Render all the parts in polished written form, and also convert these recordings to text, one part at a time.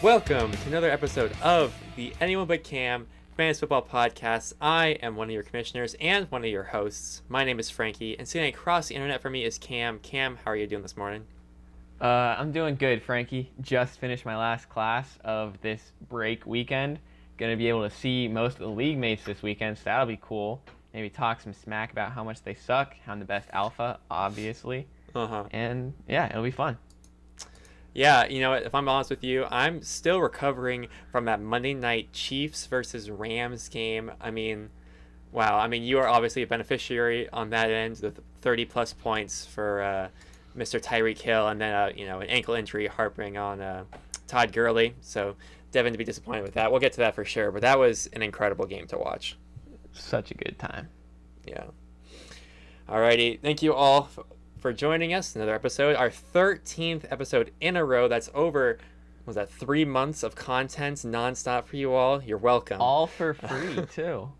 Welcome to another episode of the Anyone But Cam Fantasy Football Podcast. I am one of your commissioners and one of your hosts. My name is Frankie, and sitting across the internet from me is Cam. Cam, how are you doing this morning? I'm doing good, Frankie. Just finished my last class of this break weekend. Gonna be able to see most of the league mates this weekend, so that'll be cool. Maybe talk some smack about how much they suck. I'm the best alpha, obviously. And yeah, it'll be fun. Yeah, you know what? If I'm honest with you, I'm still recovering from that Monday night Chiefs versus Rams game. Wow. You are obviously a beneficiary on that end with 30 plus points for Mr. Tyreek Hill, and then an ankle injury harping on Todd Gurley. So Devin to be disappointed with that. We'll get to that for sure, but that was an incredible game to watch. Such a good time. Yeah. Alrighty, thank you all for joining us. Another episode, our 13th episode in a row. That's over, 3 months of content nonstop for you all. You're welcome. All for free too.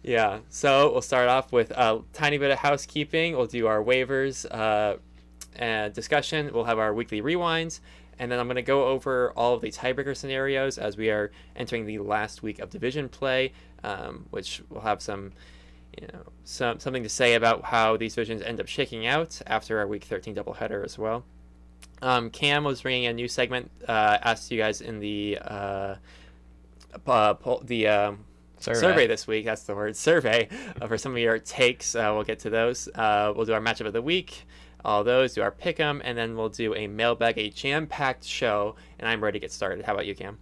Yeah, so we'll start off with a tiny bit of housekeeping. We'll do our waivers and discussion. We'll have our weekly rewinds, and then I'm going to go over all of the tiebreaker scenarios as we are entering the last week of division play, which will have something to say about how these divisions end up shaking out after our week 13 doubleheader as well. Cam was bringing a new segment, asked you guys in the survey this week. That's the word, survey, for some of your takes. We'll get to those. We'll do our matchup of the week, all those, do our pick'em, and then we'll do a mailbag, a jam-packed show, and I'm ready to get started. How about you, Cam?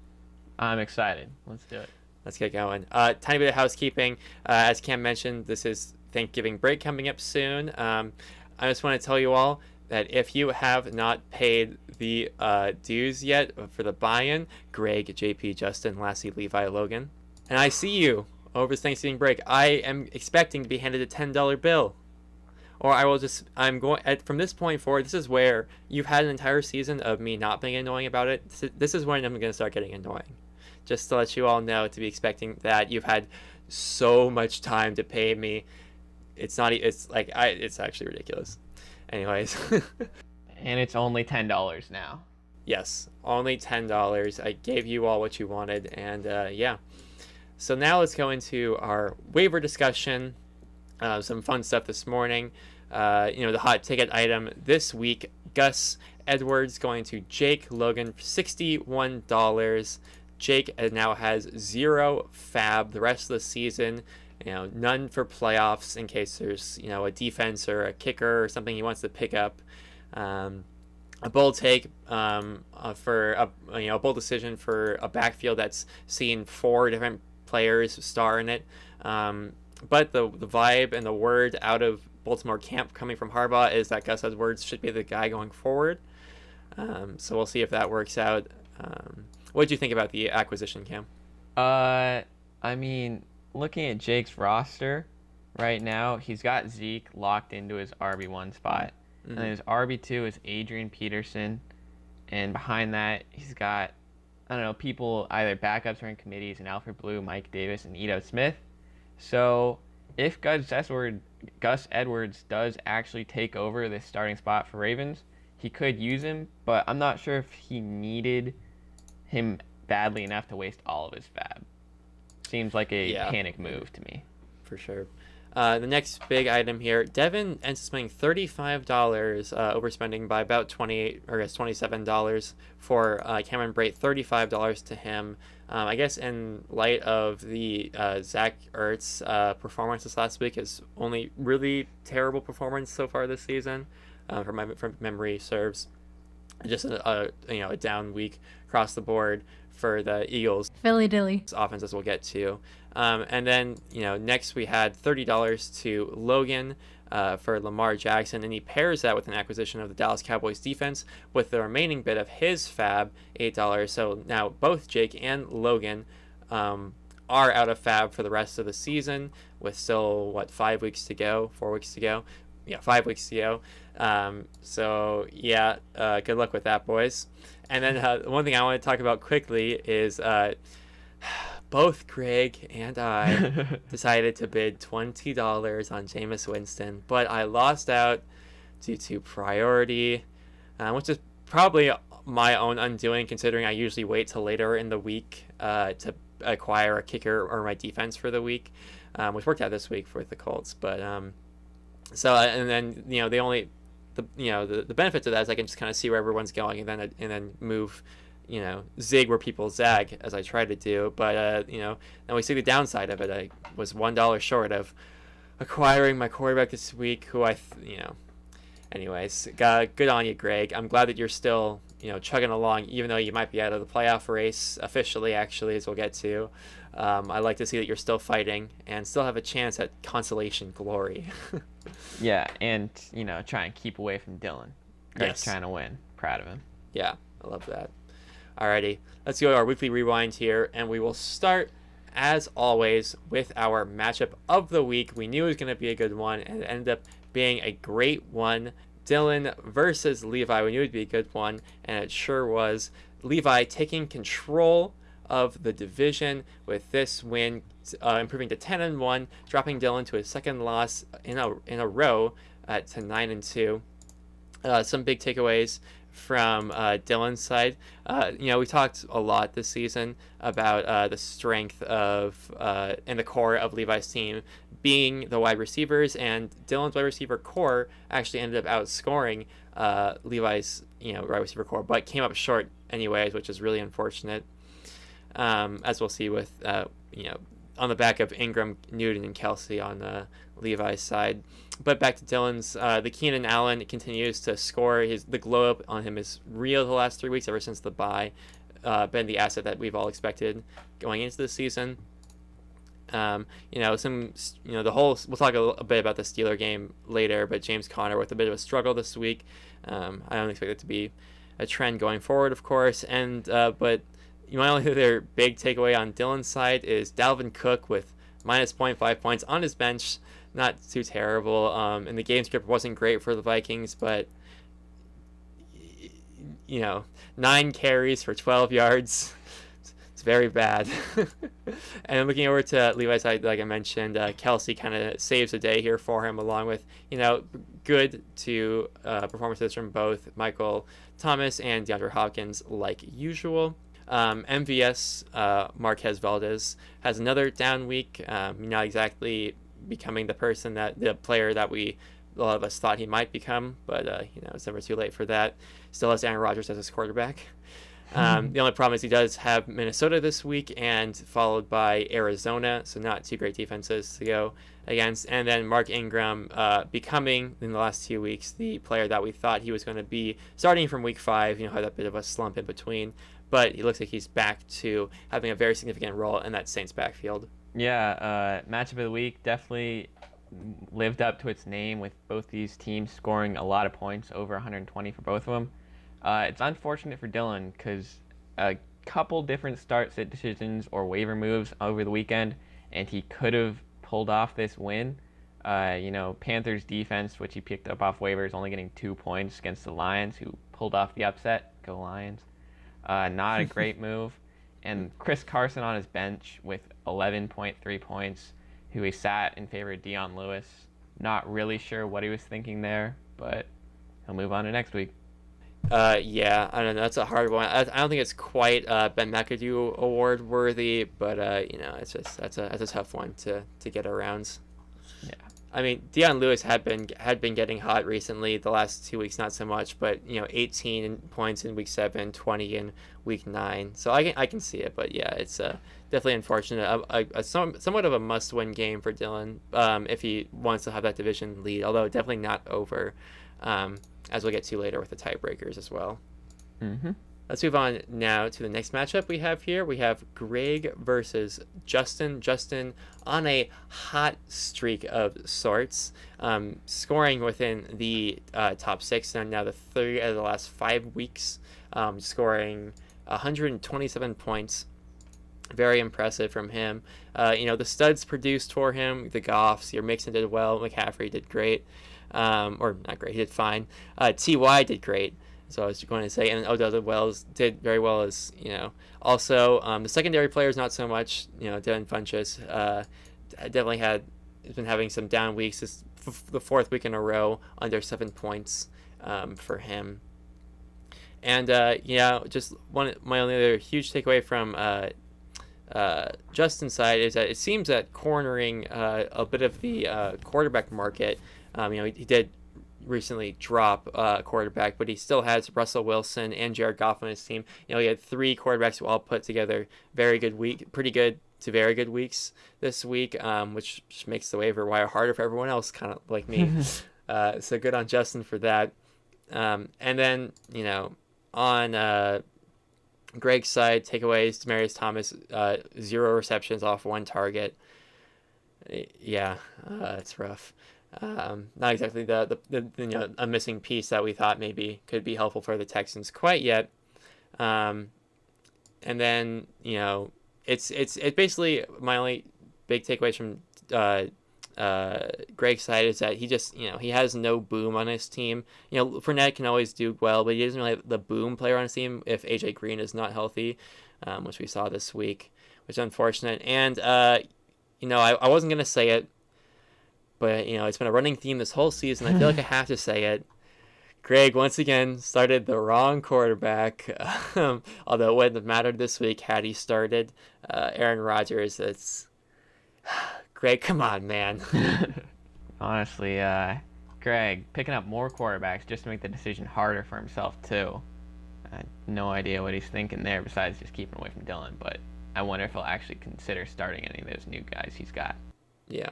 I'm excited. Let's do it. Let's get going. Tiny bit of housekeeping. As Cam mentioned, this is Thanksgiving break coming up soon. I just want to tell you all that if you have not paid the dues yet for the buy-in, Greg, JP, Justin, Lassie, Levi, Logan, and I see you over this Thanksgiving break, I am expecting to be handed a $10 bill. Or from this point forward, this is where you've had an entire season of me not being annoying about it. This is when I'm going to start getting annoying. Just to let you all know, to be expecting that. You've had so much time to pay me. It's actually ridiculous. Anyways. And it's only $10 now. Yes, only $10. I gave you all what you wanted, and yeah. So now let's go into our waiver discussion. Some fun stuff this morning. The hot ticket item this week, Gus Edwards going to Jake Logan for $61. Jake now has 0 fab the rest of the season, none for playoffs in case there's, a defense or a kicker or something he wants to pick up. A bold take for a bold decision for a backfield that's seen 4 different players star in it. But the vibe and the word out of Baltimore camp coming from Harbaugh is that Gus Edwards should be the guy going forward. So we'll see if that works out. What did you think about the acquisition, Cam? Looking at Jake's roster right now, he's got Zeke locked into his RB1 spot. Mm-hmm. And his RB2 is Adrian Peterson. And behind that, he's got, people either backups or in committees, and Alfred Blue, Mike Davis, and Ito Smith. So if Gus Edwards does actually take over this starting spot for Ravens, he could use him, but I'm not sure if he needed him badly enough to waste all of his fab. Seems like a panic move to me. For sure. The next big item here, Devin ends up spending $35, overspending by about $27 for Cameron Brate, $35 to him. I guess in light of the Zach Ertz performance this last week, his only really terrible performance so far this season, from memory serves. Just a down week across the board for the Eagles. Philly Dilly Offense, as we'll get to. And then, next we had $30 to Logan for Lamar Jackson, and he pairs that with an acquisition of the Dallas Cowboys defense with the remaining bit of his fab, $8. So now both Jake and Logan are out of fab for the rest of the season with still, 5 weeks to go, 4 weeks to go? Yeah, 5 weeks to go. Good luck with that, boys. And then one thing I want to talk about quickly is both Greg and I decided to bid $20 on Jameis Winston, but I lost out due to priority, which is probably my own undoing, considering I usually wait till later in the week to acquire a kicker or my defense for the week, which worked out this week for the Colts. But so and then the benefit to that is I can just kind of see where everyone's going and then move, zig where people zag, as I try to do. But then we see the downside of it. I was $1 short of acquiring my quarterback this week, who anyways, good on you, Greg. I'm glad that you're still chugging along, even though you might be out of the playoff race officially, actually, as we'll get to. I like to see that you're still fighting and still have a chance at consolation glory. Yeah, and try and keep away from Dylan. Greg's Yes. trying to win. Proud of him. Yeah, I love that. Alrighty, let's go to our weekly rewind here, and we will start, as always, with our matchup of the week. We knew it was going to be a good one, and it ended up being a great one. Dylan versus Levi. We knew it would be a good one, and it sure was. Levi taking control of the division with this win, improving to 10-1, dropping Dylan to his second loss in a row to 9-2. Some big takeaways from Dylan's side. We talked a lot this season about the strength of and the core of Levi's team being the wide receivers, and Dylan's wide receiver core actually ended up outscoring Levi's wide receiver core, but came up short anyways, which is really unfortunate. As we'll see with on the back of Ingram, Newton, and Kelsey on Levi's side. But back to Dylan's, the Keenan Allen continues to score. The glow up on him is real the last 3 weeks, ever since the bye. Been the asset that we've all expected going into the season. We'll talk a bit about the Steeler game later, but James Conner with a bit of a struggle this week. I don't expect it to be a trend going forward, of course. But my only other big takeaway on Dylan's side is Dalvin Cook with minus 0.5 points on his bench. Not too terrible. And the game script wasn't great for the Vikings, but 9 carries for 12 yards. It's very bad. And looking over to Levi's side, like I mentioned, Kelsey kind of saves the day here for him, along with good to performances from both Michael Thomas and DeAndre Hopkins, like usual. MVS, Marquez Valdez, has another down week. Not exactly becoming the player that a lot of us thought he might become, but it's never too late for that. Still has Aaron Rodgers as his quarterback. The only problem is he does have Minnesota this week, and followed by Arizona, so not two great defenses to go against. And then Mark Ingram becoming, in the last 2 weeks, the player that we thought he was going to be starting from week 5. Had that bit of a slump in between, but he looks like he's back to having a very significant role in that Saints backfield. Yeah, matchup of the week definitely lived up to its name, with both these teams scoring a lot of points, over 120 for both of them. It's unfortunate for Dylan because a couple different start-sit decisions or waiver moves over the weekend, and he could have pulled off this win. Panthers defense, which he picked up off waivers, only getting 2 points against the Lions, who pulled off the upset. Go Lions. Not a great move. And Chris Carson on his bench with 11.3 points, who he sat in favor of Dion Lewis. Not really sure what he was thinking there, but he'll move on to next week. Yeah, I don't know. That's a hard one. I don't think it's quite Ben McAdoo award worthy, but it's just that's a tough one to get around. Yeah. I mean, Dion Lewis had been getting hot recently. The last 2 weeks, not so much, but 18 points in week 7, 20 in week 9. So I can see it, but yeah, it's definitely unfortunate. Somewhat of a must-win game for Dylan if he wants to have that division lead. Although definitely not over, as we'll get to later with the tiebreakers as well. Mm-hmm. Let's move on now to the next matchup we have here. We have Greg versus Justin. Justin on a hot streak of sorts, scoring within the top 6, and now the 3 out of the last 5 weeks, scoring 127 points. Very impressive from him. The studs produced for him. The Goffs, your Mixon did well. McCaffrey did great. Or not great, he did fine. T.Y. did great. So I was going to say, and Odell did very well as, also the secondary players, not so much, Devin Funchess, definitely has been having some down weeks. This the 4th week in a row under 7 points for him. And just my only other huge takeaway from Justin's side is that it seems that cornering a bit of the quarterback market. He did recently drop quarterback, but he still has Russell Wilson and Jared Goff on his team. He had 3 quarterbacks who all put together pretty good to very good weeks this week, which just makes the waiver wire harder for everyone else, kind of like me. So good on Justin for that. And then on Greg's side, takeaways: Demaryius Thomas, 0 receptions off 1 target. Yeah, it's rough. Not exactly a missing piece that we thought maybe could be helpful for the Texans quite yet. And then it's basically my only big takeaways from Greg's side is that he just he has no boom on his team. Fournette can always do well, but he doesn't really have the boom player on his team if AJ Green is not healthy, which we saw this week, which is unfortunate. And I wasn't gonna say it, but it's been a running theme this whole season. I feel like I have to say it. Greg once again started the wrong quarterback, although it wouldn't have mattered this week had he started Aaron Rodgers. It's Greg, come on, man. Honestly, Greg picking up more quarterbacks just to make the decision harder for himself too. I had no idea what he's thinking there besides just keeping away from Dylan, but I wonder if he'll actually consider starting any of those new guys he's got. Yeah.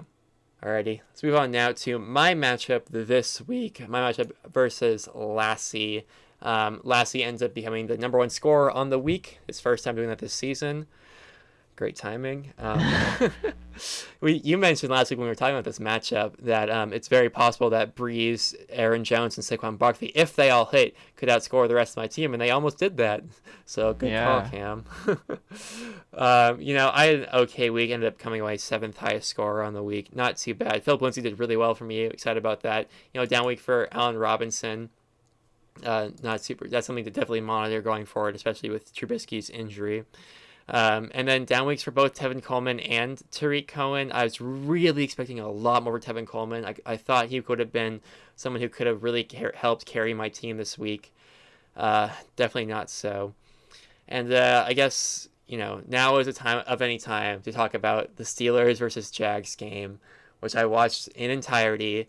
Alrighty, let's move on now to my matchup this week. My matchup versus Lassie. Lassie ends up becoming the number 1 scorer on the week. His first time doing that this season. Great timing. You mentioned last week when we were talking about this matchup that it's very possible that Breeze, Aaron Jones, and Saquon Barkley, if they all hit, could outscore the rest of my team, and they almost did that. So good call, Cam. I had an okay week. Ended up coming away 7th highest scorer on the week. Not too bad. Philip Lindsay did really well for me. Excited about that. Down week for Allen Robinson. Not super. That's something to definitely monitor going forward, especially with Trubisky's injury. And then down weeks for both Tevin Coleman and Tariq Cohen. I was really expecting a lot more for Tevin Coleman. I thought he could have been someone who could have really helped carry my team this week. Definitely not so. And I guess, now is the time of any time to talk about the Steelers versus Jags game, which I watched in entirety.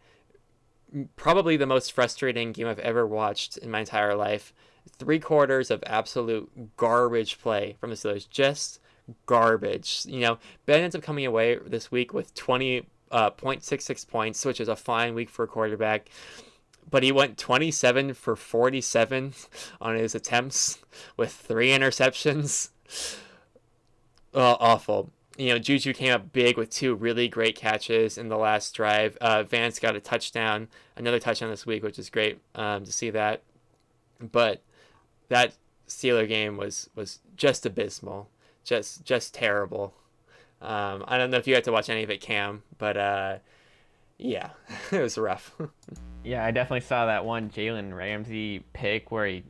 Probably the most frustrating game I've ever watched in my entire life. 3 quarters of absolute garbage play from the Steelers. Just garbage. Ben ends up coming away this week with 20.66 points, which is a fine week for a quarterback. But he went 27 for 47 on his attempts with 3 interceptions. Awful. Juju came up big with 2 really great catches in the last drive. Vance got a touchdown, another touchdown this week, which is great to see that. But that Steeler game was just abysmal, just terrible. I don't know if you had to watch any of it, Cam, but yeah, it was rough. Yeah, I definitely saw that one Jalen Ramsey pick where he,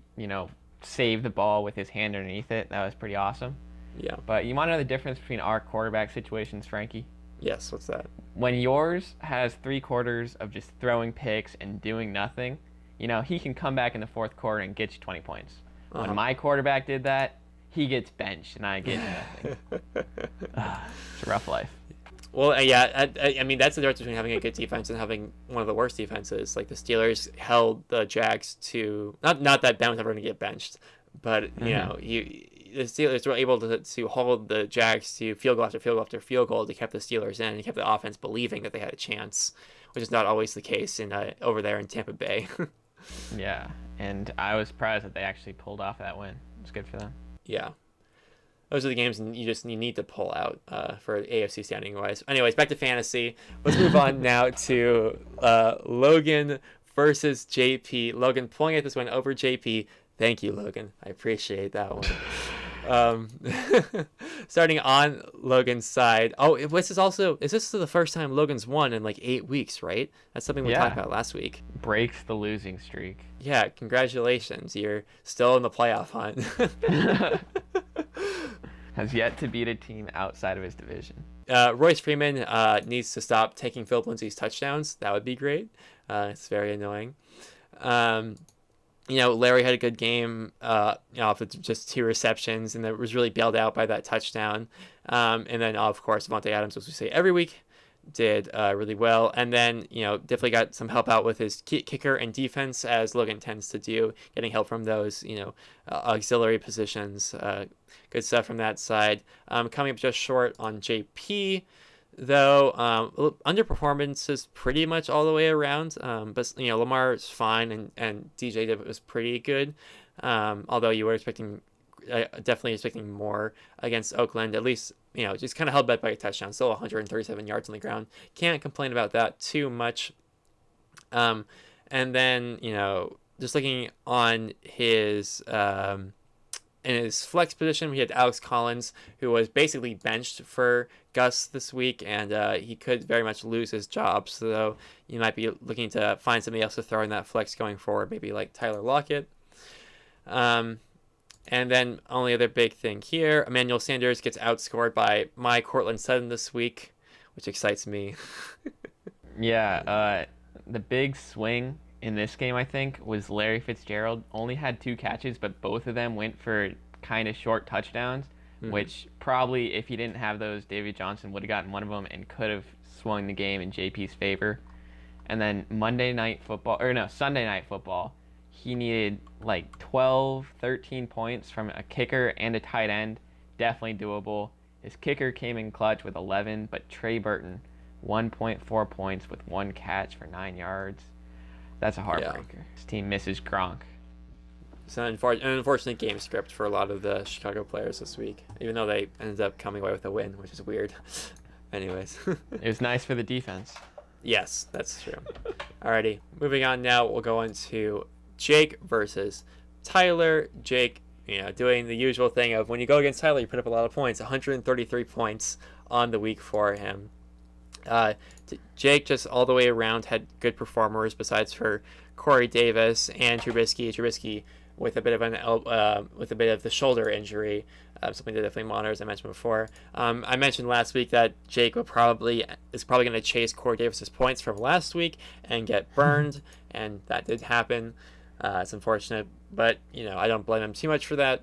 saved the ball with his hand underneath it. That was pretty awesome. Yeah. But you want to know the difference between our quarterback situations, Frankie? Yes, what's that? When yours has 3 quarters of just throwing picks and doing nothing, he can come back in the 4th quarter and get you 20 points. When my quarterback did that, he gets benched and I get nothing. It's a rough life. Well, yeah, I mean, that's the difference between having a good defense and having one of the worst defenses. Like the Steelers held the Jags to not that Ben was ever going to get benched, but the Steelers were able to hold the Jags to field goal after field goal after field goal to keep the Steelers in and kept the offense believing that they had a chance, which is not always the case in over there in Tampa Bay. Yeah, and I was surprised that they actually pulled off that win. It's good for them. Yeah. Those are the games you need to pull out for AFC standing wise. Anyways, back to fantasy. Let's move on now to Logan versus JP. Logan pulling out this one over JP. Thank you, Logan. I appreciate that one. Starting on Logan's side. Oh, this is the first time Logan's won in like 8 weeks, right? That's something we talked about last week. Breaks the losing streak. Yeah, congratulations. You're still in the playoff hunt. Has yet to beat a team outside of his division. Royce Freeman needs to stop taking Philip Lindsay's touchdowns. That would be great. It's very annoying. Larry had a good game off of just 2 receptions, and that was really bailed out by that touchdown. And then, of course, Devontae Adams, as we say every week, did really well. And then, definitely got some help out with his kicker and defense, as Logan tends to do, getting help from those, auxiliary positions. Good stuff from that side. Coming up just short on JP, though. Underperformances pretty much all the way around. But Lamar's fine, and DJ was pretty good. Although you were definitely expecting more against Oakland. At least just kind of held back by a touchdown. Still 137 yards on the ground. Can't complain about that too much. And then just looking on his in his flex position, we had Alex Collins, who was basically benched for Gus this week, and he could very much lose his job. So you might be looking to find somebody else to throw in that flex going forward, maybe like Tyler Lockett. And then only other big thing here, Emmanuel Sanders gets outscored by my Cortland Sutton this week, which excites me. Yeah, the big swing in this game, I think, was Larry Fitzgerald. Only had 2 catches, but both of them went for kind of short touchdowns, which probably, if he didn't have those, David Johnson would have gotten one of them and could have swung the game in JP's favor. And then Sunday Night Football, he needed like 12, 13 points from a kicker and a tight end. Definitely doable. His kicker came in clutch with 11, but Trey Burton, 1.4 points with 1 catch for 9 yards. That's a heartbreaker. Yeah. His team misses Gronk. It's an unfortunate game script for a lot of the Chicago players this week, even though they ended up coming away with a win, which is weird. Anyways. It was nice for the defense. Yes, that's true. Alrighty, moving on now, we'll go into Jake versus Tyler. Jake, doing the usual thing of when you go against Tyler, you put up a lot of points, 133 points on the week for him. Jake just all the way around had good performers besides for Corey Davis and Trubisky. Trubisky with a bit of the shoulder injury, something to definitely monitor, as I mentioned before. I mentioned last week that Jake is probably going to chase Corey Davis's points from last week and get burned, and that did happen. It's unfortunate, but I don't blame him too much for that.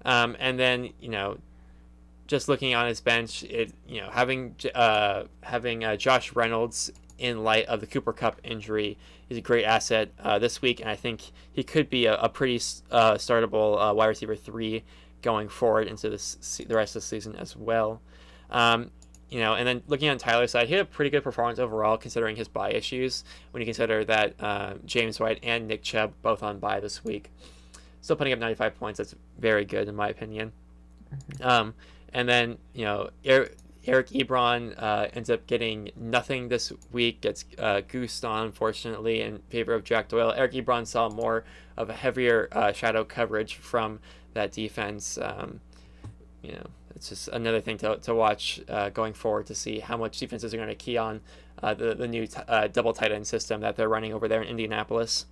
And then just looking on his bench, having Josh Reynolds in light of the Cooper Kupp injury is a great asset this week, and I think he could be a pretty startable wide receiver 3 going forward into the rest of the season as well. And then looking on Tyler's side, he had a pretty good performance overall considering his bye issues. When you consider that James White and Nick Chubb both on bye this week, still putting up 95 points. That's very good in my opinion. And then, Eric Ebron ends up getting nothing this week, gets goosed on, unfortunately, in favor of Jack Doyle. Eric Ebron saw more of a heavier shadow coverage from that defense. It's just another thing to watch going forward to see how much defenses are going to key on the new double tight end system that they're running over there in Indianapolis.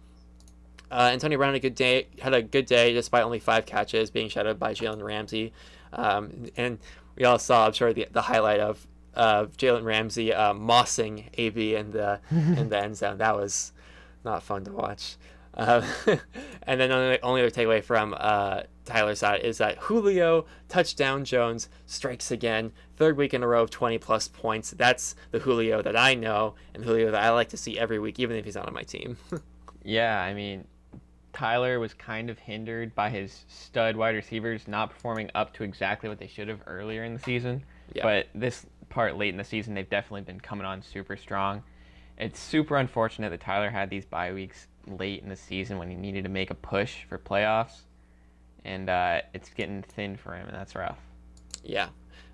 Antonio Brown had a good day despite only 5 catches, being shadowed by Jalen Ramsey. And we all saw, I'm sure, the highlight of Jalen Ramsey mossing AB in the end zone. That was not fun to watch. And then only other takeaway from Tyler's side is that Julio touchdown Jones strikes again, 3rd week in a row of 20+ points. That's the Julio that I know and Julio that I like to see every week, even if he's not on my team. Yeah, I mean, Tyler was kind of hindered by his stud wide receivers not performing up to exactly what they should have earlier in the season. Yeah. But this part late in the season, they've definitely been coming on super strong. It's super unfortunate that Tyler had these bye weeks late in the season when he needed to make a push for playoffs. And it's getting thin for him, and that's rough. Yeah,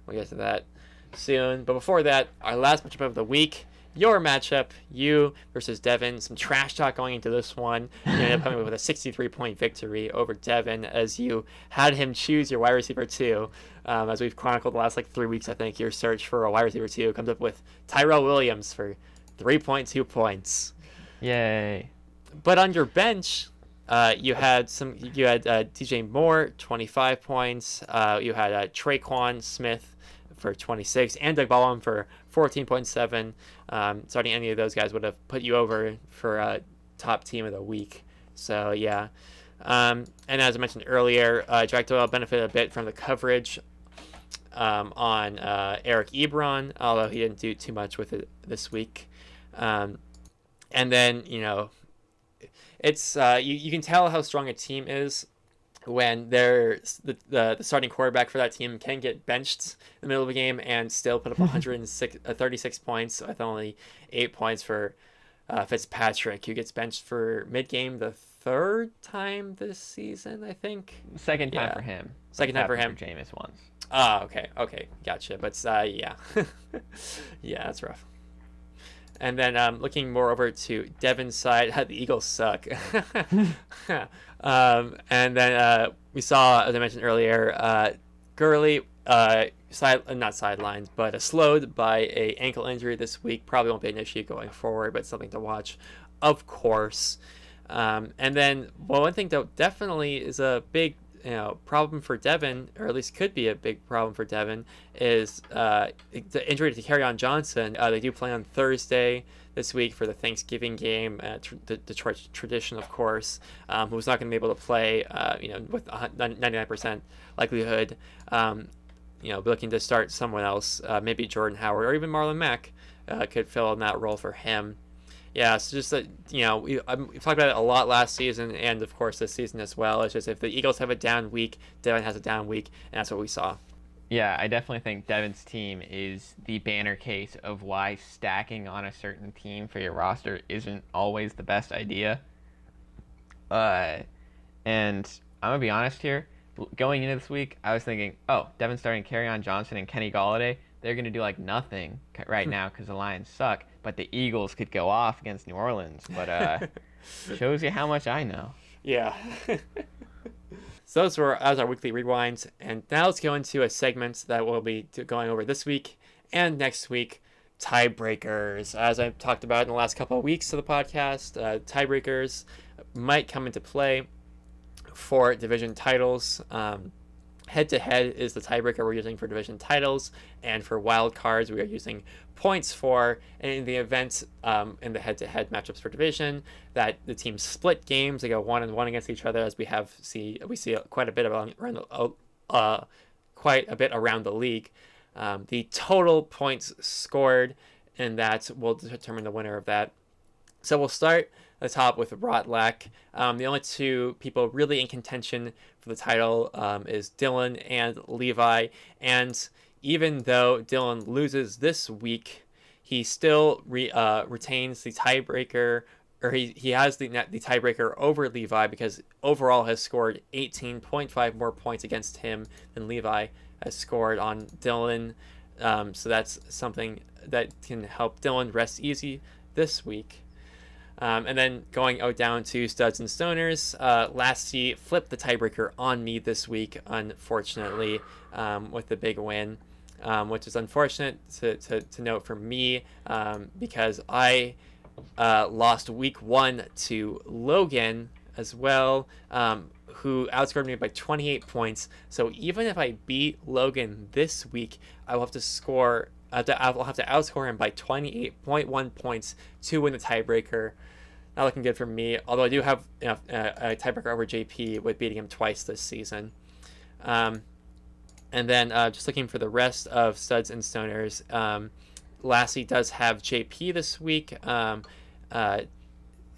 we'll get to that soon. But before that, our last matchup of the week. Your matchup, you versus Devin. Some trash talk going into this one. You ended up coming with a 63-point victory over Devin as you had him choose your wide receiver 2. As we've chronicled the last 3 weeks, I think, your search for a wide receiver 2 comes up with Tyrell Williams for 3.2 points. Yay. But on your bench, you had DJ Moore, 25 points. You had Traquan Smith for 26, and Doug Baldwin for 14.7. Starting any of those guys would have put you over for top team of the week. So yeah. And as I mentioned earlier, Jack Doyle benefited a bit from the coverage on Eric Ebron, although he didn't do too much with it this week. And then, it's you can tell how strong a team is when there's the starting quarterback for that team can get benched in the middle of a game and still put up 36 points with only 8 points for Fitzpatrick, who gets benched for mid-game the third time this season, I think. Second time for him. Second time for him. Jameis once. Oh, okay, gotcha. But yeah, yeah, that's rough. And then looking more over to Devin's side, the Eagles suck. And then we saw, as I mentioned earlier, Gurley not sidelined, but slowed by a ankle injury this week. Probably won't be an issue going forward, but something to watch, of course. And then, one thing that definitely is a big problem for Devin, or at least could be a big problem for Devin, is the injury to Kerryon Johnson. They do play on Thursday this week for the Thanksgiving game, the Detroit tradition, of course, who's not going to be able to play, with 99% likelihood. Be looking to start someone else, maybe Jordan Howard or even Marlon Mack could fill in that role for him. Yeah, it's just that, we've talked about it a lot last season and, of course, this season as well. It's just if the Eagles have a down week, Devin has a down week, and that's what we saw. Yeah, I definitely think Devin's team is the banner case of why stacking on a certain team for your roster isn't always the best idea. And I'm going to be honest here. Going into this week, I was thinking, Devin's starting Kerryon Johnson and Kenny Golladay. They're going to do nothing right now because the Lions suck. But the Eagles could go off against New Orleans. But shows you how much I know. Yeah. So that was our weekly rewinds. And now let's go into a segment that we'll be going over this week and next week. Tiebreakers. As I've talked about in the last couple of weeks of the podcast, tiebreakers might come into play for division titles. Head-to-head is the tiebreaker we're using for division titles, and for wild cards we are using points for. And in the event, in the head-to-head matchups for division, that the teams split games, they go 1-1 against each other, as we see quite a bit around the league. The total points scored, and that will determine the winner of that. So we'll start at the top with Rotlack. The only two people really in contention for the title is Dylan and Levi. And even though Dylan loses this week, he still retains the tiebreaker, or he has the tiebreaker over Levi, because overall has scored 18.5 more points against him than Levi has scored on Dylan. So that's something that can help Dylan rest easy this week. And then going down to Studs and Stoners, Lassie flipped the tiebreaker on me this week, unfortunately, with the big win, which is unfortunate to note for me, because I lost week 1 to Logan as well, who outscored me by 28 points. So even if I beat Logan this week, I will have to outscore him by 28.1 points to win the tiebreaker. Not looking good for me, although I do have a tiebreaker over JP with beating him twice this season. And then just looking for the rest of Studs and Stoners, Lassie does have JP this week,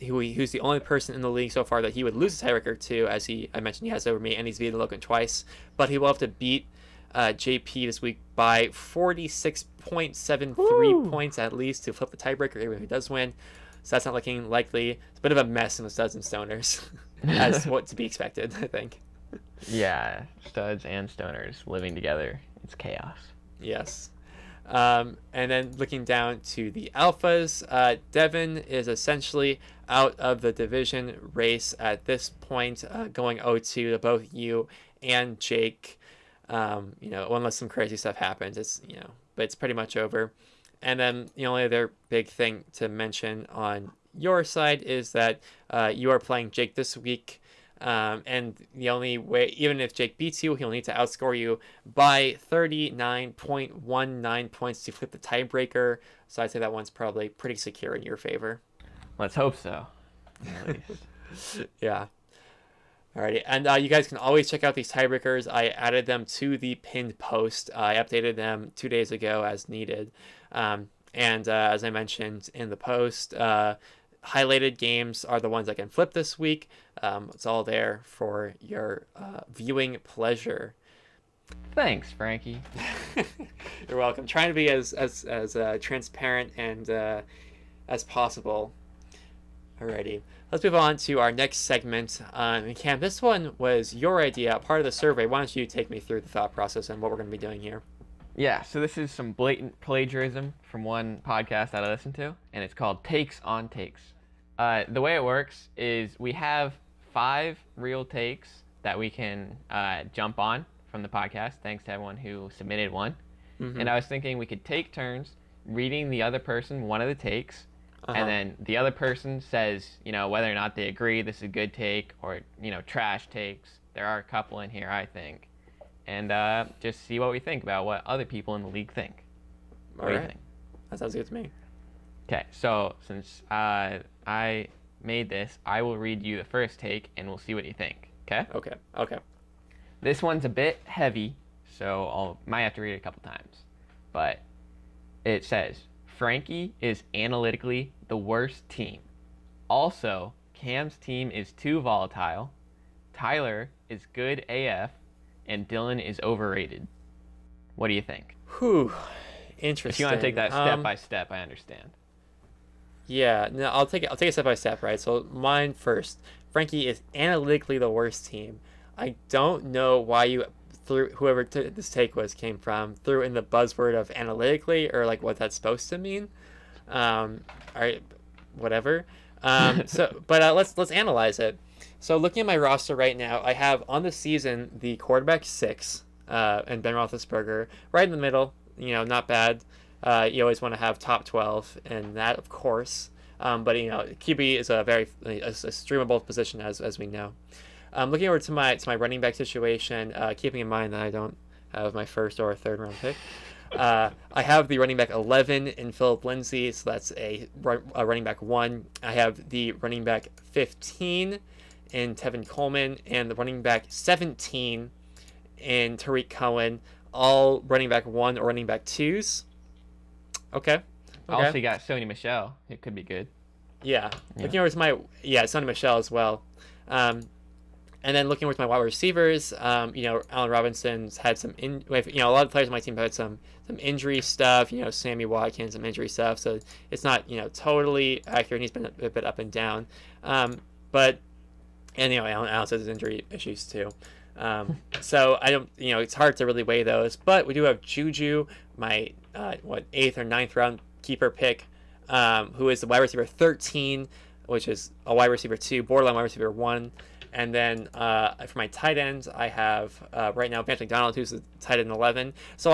who's the only person in the league so far that he would lose the tiebreaker to, as I mentioned, he has over me, and he's beaten Logan twice. But he will have to beat JP this week by 46.73 points at least to flip the tiebreaker, even if he does win. So that's not looking likely. It's a bit of a mess in the Studs and Stoners, as what to be expected, I think. Yeah, Studs and Stoners living together. It's chaos. Yes. And then looking down to the Alphas, Devin is essentially out of the division race at this point, going 0-2 to both you and Jake. Unless some crazy stuff happens, but it's pretty much over. And then the only other big thing to mention on your side is that you are playing Jake this week. And the only way, even if Jake beats you, he'll need to outscore you by 39.19 points to flip the tiebreaker. So I'd say that one's probably pretty secure in your favor. Let's hope so. At least. Yeah. Alrighty, and you guys can always check out these tiebreakers. I added them to the pinned post. I updated them 2 days ago as needed. And as I mentioned in the post, highlighted games are the ones I can flip this week. It's all there for your viewing pleasure. Thanks, Frankie. You're welcome. Trying to be as transparent and as possible. Alrighty, let's move on to our next segment. And Cam, this one was your idea, part of the survey. Why don't you take me through the thought process and what we're going to be doing here? Yeah, so this is some blatant plagiarism from one podcast that I listened to, and it's called Takes on Takes. The way it works is we have 5 real takes that we can jump on from the podcast, thanks to everyone who submitted one. Mm-hmm. And I was thinking we could take turns reading the other person one of the takes, and then the other person says, whether or not they agree this is a good take or, trash takes. There are a couple in here, I think. And just see what we think about what other people in the league think. What do you think? That sounds good to me. Okay, so since I made this, I will read you the first take, and we'll see what you think. Okay? Okay. This one's a bit heavy, so might have to read it a couple times. But it says, Frankie is analytically the worst team. Also, Cam's team is too volatile. Tyler is good AF. And Dylan is overrated. What do you think? Whew. Interesting. If you want to take that step by step, I understand. Yeah, no, I'll take it step by step, right? So mine first. Frankie is analytically the worst team. I don't know why you whoever this take came from threw in the buzzword of analytically or like what that's supposed to mean. All right, whatever. But let's analyze it. So looking at my roster right now, I have on the season the quarterback 6 and Ben Roethlisberger right in the middle. Not bad. You always want to have top 12 and that, of course. But QB is a very a streamable position as we know. Looking over to my running back situation, keeping in mind that I don't have my first or third round pick. I have the running back 11 in Philip Lindsay, so that's a running back 1. I have the running back 15 in Tevin Coleman, and the running back 17 in Tariq Cohen, all running back 1 or running back 2s. Okay. Also, you got Sony Michel. It could be good. Yeah. Looking over to Sony Michel as well. And then looking over to my wide receivers, Allen Robinson's had some a lot of players on my team have had some injury stuff. Sammy Watkins, some injury stuff. So it's not totally accurate. He's been a bit up and down. Allen has his injury issues too. So I don't, it's hard to really weigh those. But we do have Juju, my 8th or 9th round keeper pick, who is the wide receiver 13, which is a wide receiver 2, borderline wide receiver 1. And then for my tight ends, I have right now Vance McDonald, who's the tight end 11. So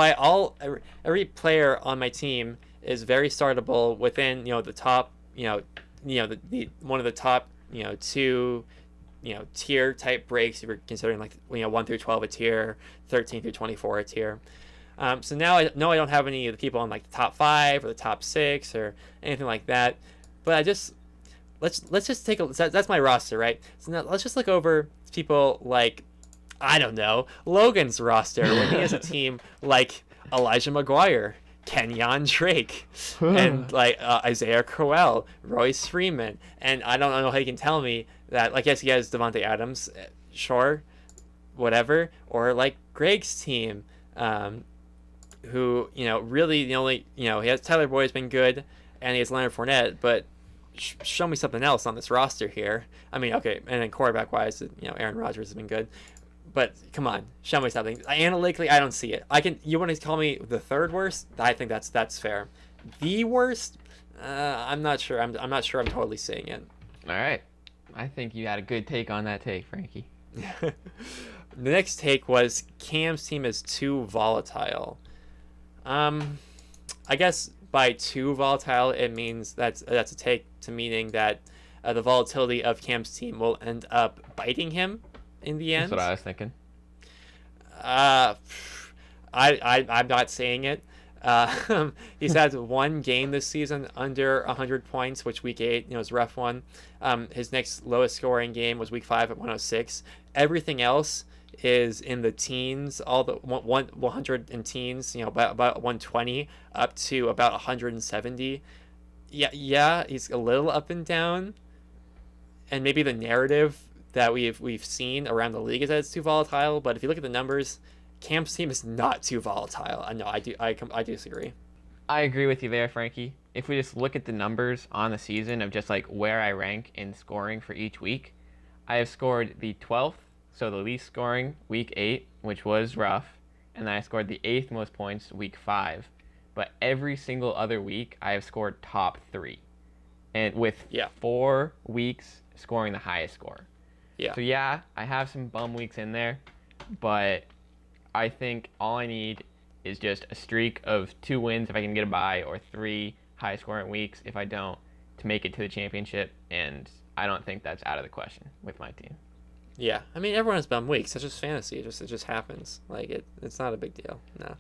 every player on my team is very startable within the top the one of the top 2 tier type breaks. If you're considering 1 through 12 a tier, 13 through 24 a tier. So now I know I don't have any of the people on the top 5 or the top 6 or anything like that. But I just let's just take a that's my roster, right? So now let's just look over people like, I don't know, Logan's roster when he has a team like Elijah McGuire, Kenyon Drake, and Isaiah Crowell, Royce Freeman, and I don't know how you can tell me that yes, he has Devontae Adams, sure, whatever, or Greg's team, who really the only he has Tyler Boyd's been good, and he has Leonard Fournette, but show me something else on this roster here. I mean, okay, and then quarterback wise, Aaron Rodgers has been good, but come on, show me something. Analytically, I don't see it. You want to call me the 3rd worst? I think that's fair. The worst? I'm not sure. I'm not sure. I'm totally seeing it. All right, I think you had a good take on that take, Frankie. The next take was Cam's team is too volatile. I guess by too volatile, it means that's a take to meaning that the volatility of Cam's team will end up biting him in the end. That's what I was thinking. I'm not saying it. He's had one game this season under 100 points, which week 8, is a rough one. His next lowest scoring game was week 5 at 106. Everything else is in the teens, all the 100 in teens, about 120 up to about 170. Yeah, he's a little up and down, and maybe the narrative that we've seen around the league is that it's too volatile. But if you look at the numbers, Cam's team is not too volatile. I know I disagree. I agree with you there, Frankie. If we just look at the numbers on the season of just like where I rank in scoring for each week, I have scored the 12th, so the least scoring week 8, which was rough, and then I scored the 8th most points week 5. But every single other week, I have scored top 3, and with 4 weeks scoring the highest score. Yeah. So yeah, I have some bum weeks in there, but I think all I need is just a streak of 2 wins if I can get a bye, or 3 high scoring weeks if I don't, to make it to the championship, and I don't think that's out of the question with my team. Yeah, I mean, everyone has bum weeks. It's just fantasy. It just happens. Like it's not a big deal. No.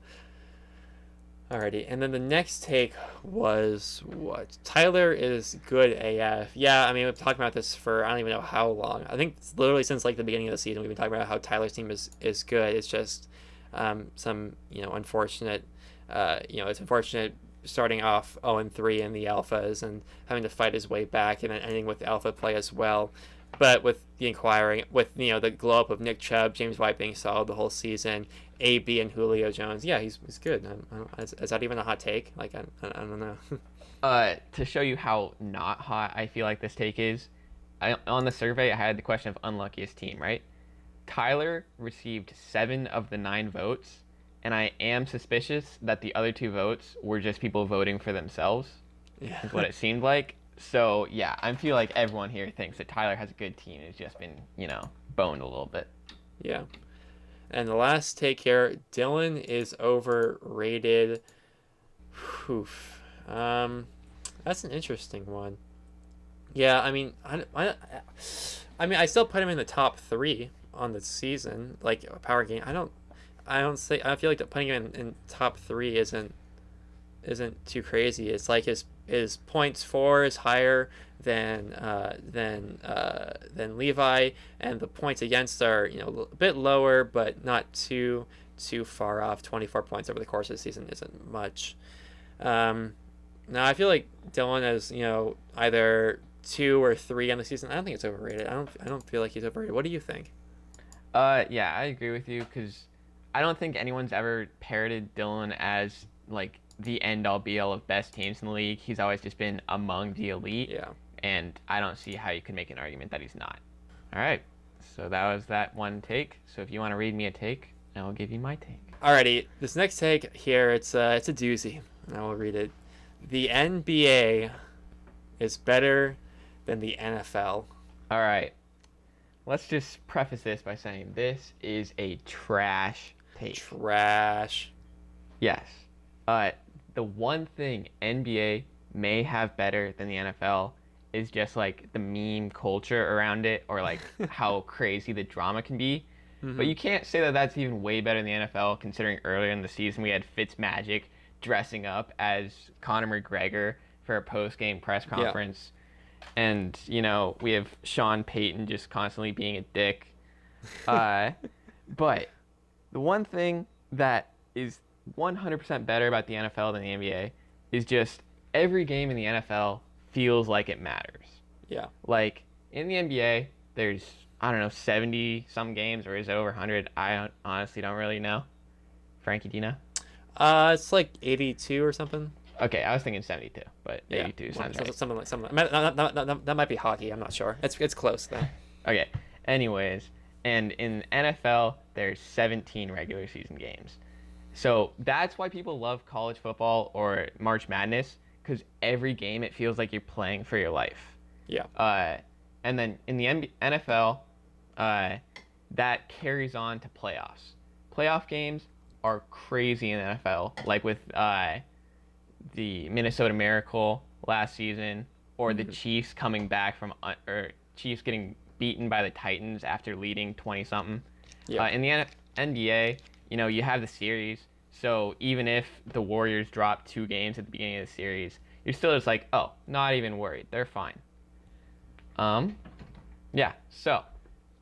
Alrighty, and then the next take was what? Tyler is good AF. Yeah, I mean, we've talked about this for I don't even know how long. I think it's literally since like the beginning of the season we've been talking about how Tyler's team is good. It's just some unfortunate it's unfortunate starting off 0-3 in the alphas and having to fight his way back and then ending with alpha play as well. But with the inquiring, with the glow up of Nick Chubb, James White being solid the whole season, AB and Julio Jones, yeah, he's good. Is that even a hot take? Like I don't know. To show you how not hot I feel like this take is, on the survey I had the question of unluckiest team, right? Tyler received 7 of the 9 votes, and I am suspicious that the other 2 votes were just people voting for themselves. Yeah. Is what it seemed like. So yeah, I feel like everyone here thinks that Tyler has a good team. It's just been, boned a little bit. Yeah. And the last take here, Dylan is overrated. Oof. That's an interesting one. Yeah, I mean, I still put him in the top 3 on the season, like a power game. I feel like putting him in top 3 isn't too crazy. It's like his points for is higher than Levi, and the points against are a bit lower, but not too far off. 24 points over the course of the season isn't much. Now I feel like Dylan is either 2 or 3 on the season. I don't think it's overrated. I don't feel like he's overrated. What do you think? Yeah, I agree with you because I don't think anyone's ever parroted Dylan as like the end-all be-all of best teams in the league. He's always just been among the elite. Yeah. And I don't see how you can make an argument that he's not. All right. So that was that one take. So if you want to read me a take, I will give you my take. Alrighty. This next take here, it's a doozy, and I will read it. The NBA is better than the NFL. All right. Let's just preface this by saying this is a trash take. Trash. Yes. The one thing NBA may have better than the NFL is just like the meme culture around it, or like how crazy the drama can be. Mm-hmm. But you can't say that that's even way better than the NFL, considering earlier in the season we had Fitzmagic dressing up as Conor McGregor for a post-game press conference. Yeah. And, we have Sean Payton just constantly being a dick. But the one thing that is 100% better about the NFL than the NBA is just every game in the NFL feels like it matters. Yeah. Like in the NBA, there's 70 some games, or is it over 100? I honestly don't really know. Frankie, do you know? It's like 82 or something. Okay, I was thinking 72, but 82 sounds right. Something. That might be hockey. I'm not sure. It's close though. Okay. Anyways, and in NFL, there's 17 regular season games. So that's why people love college football or March Madness, because every game it feels like you're playing for your life. Yeah. And then in the NFL, that carries on to playoffs. Playoff games are crazy in the NFL, like with the Minnesota Miracle last season, or the Chiefs coming back from or Chiefs getting beaten by the Titans after leading 20-something. Yeah. In the NBA, you have the series, So even if the Warriors drop 2 games at the beginning of the series, you're still just like, oh, not even worried. They're fine. Yeah. So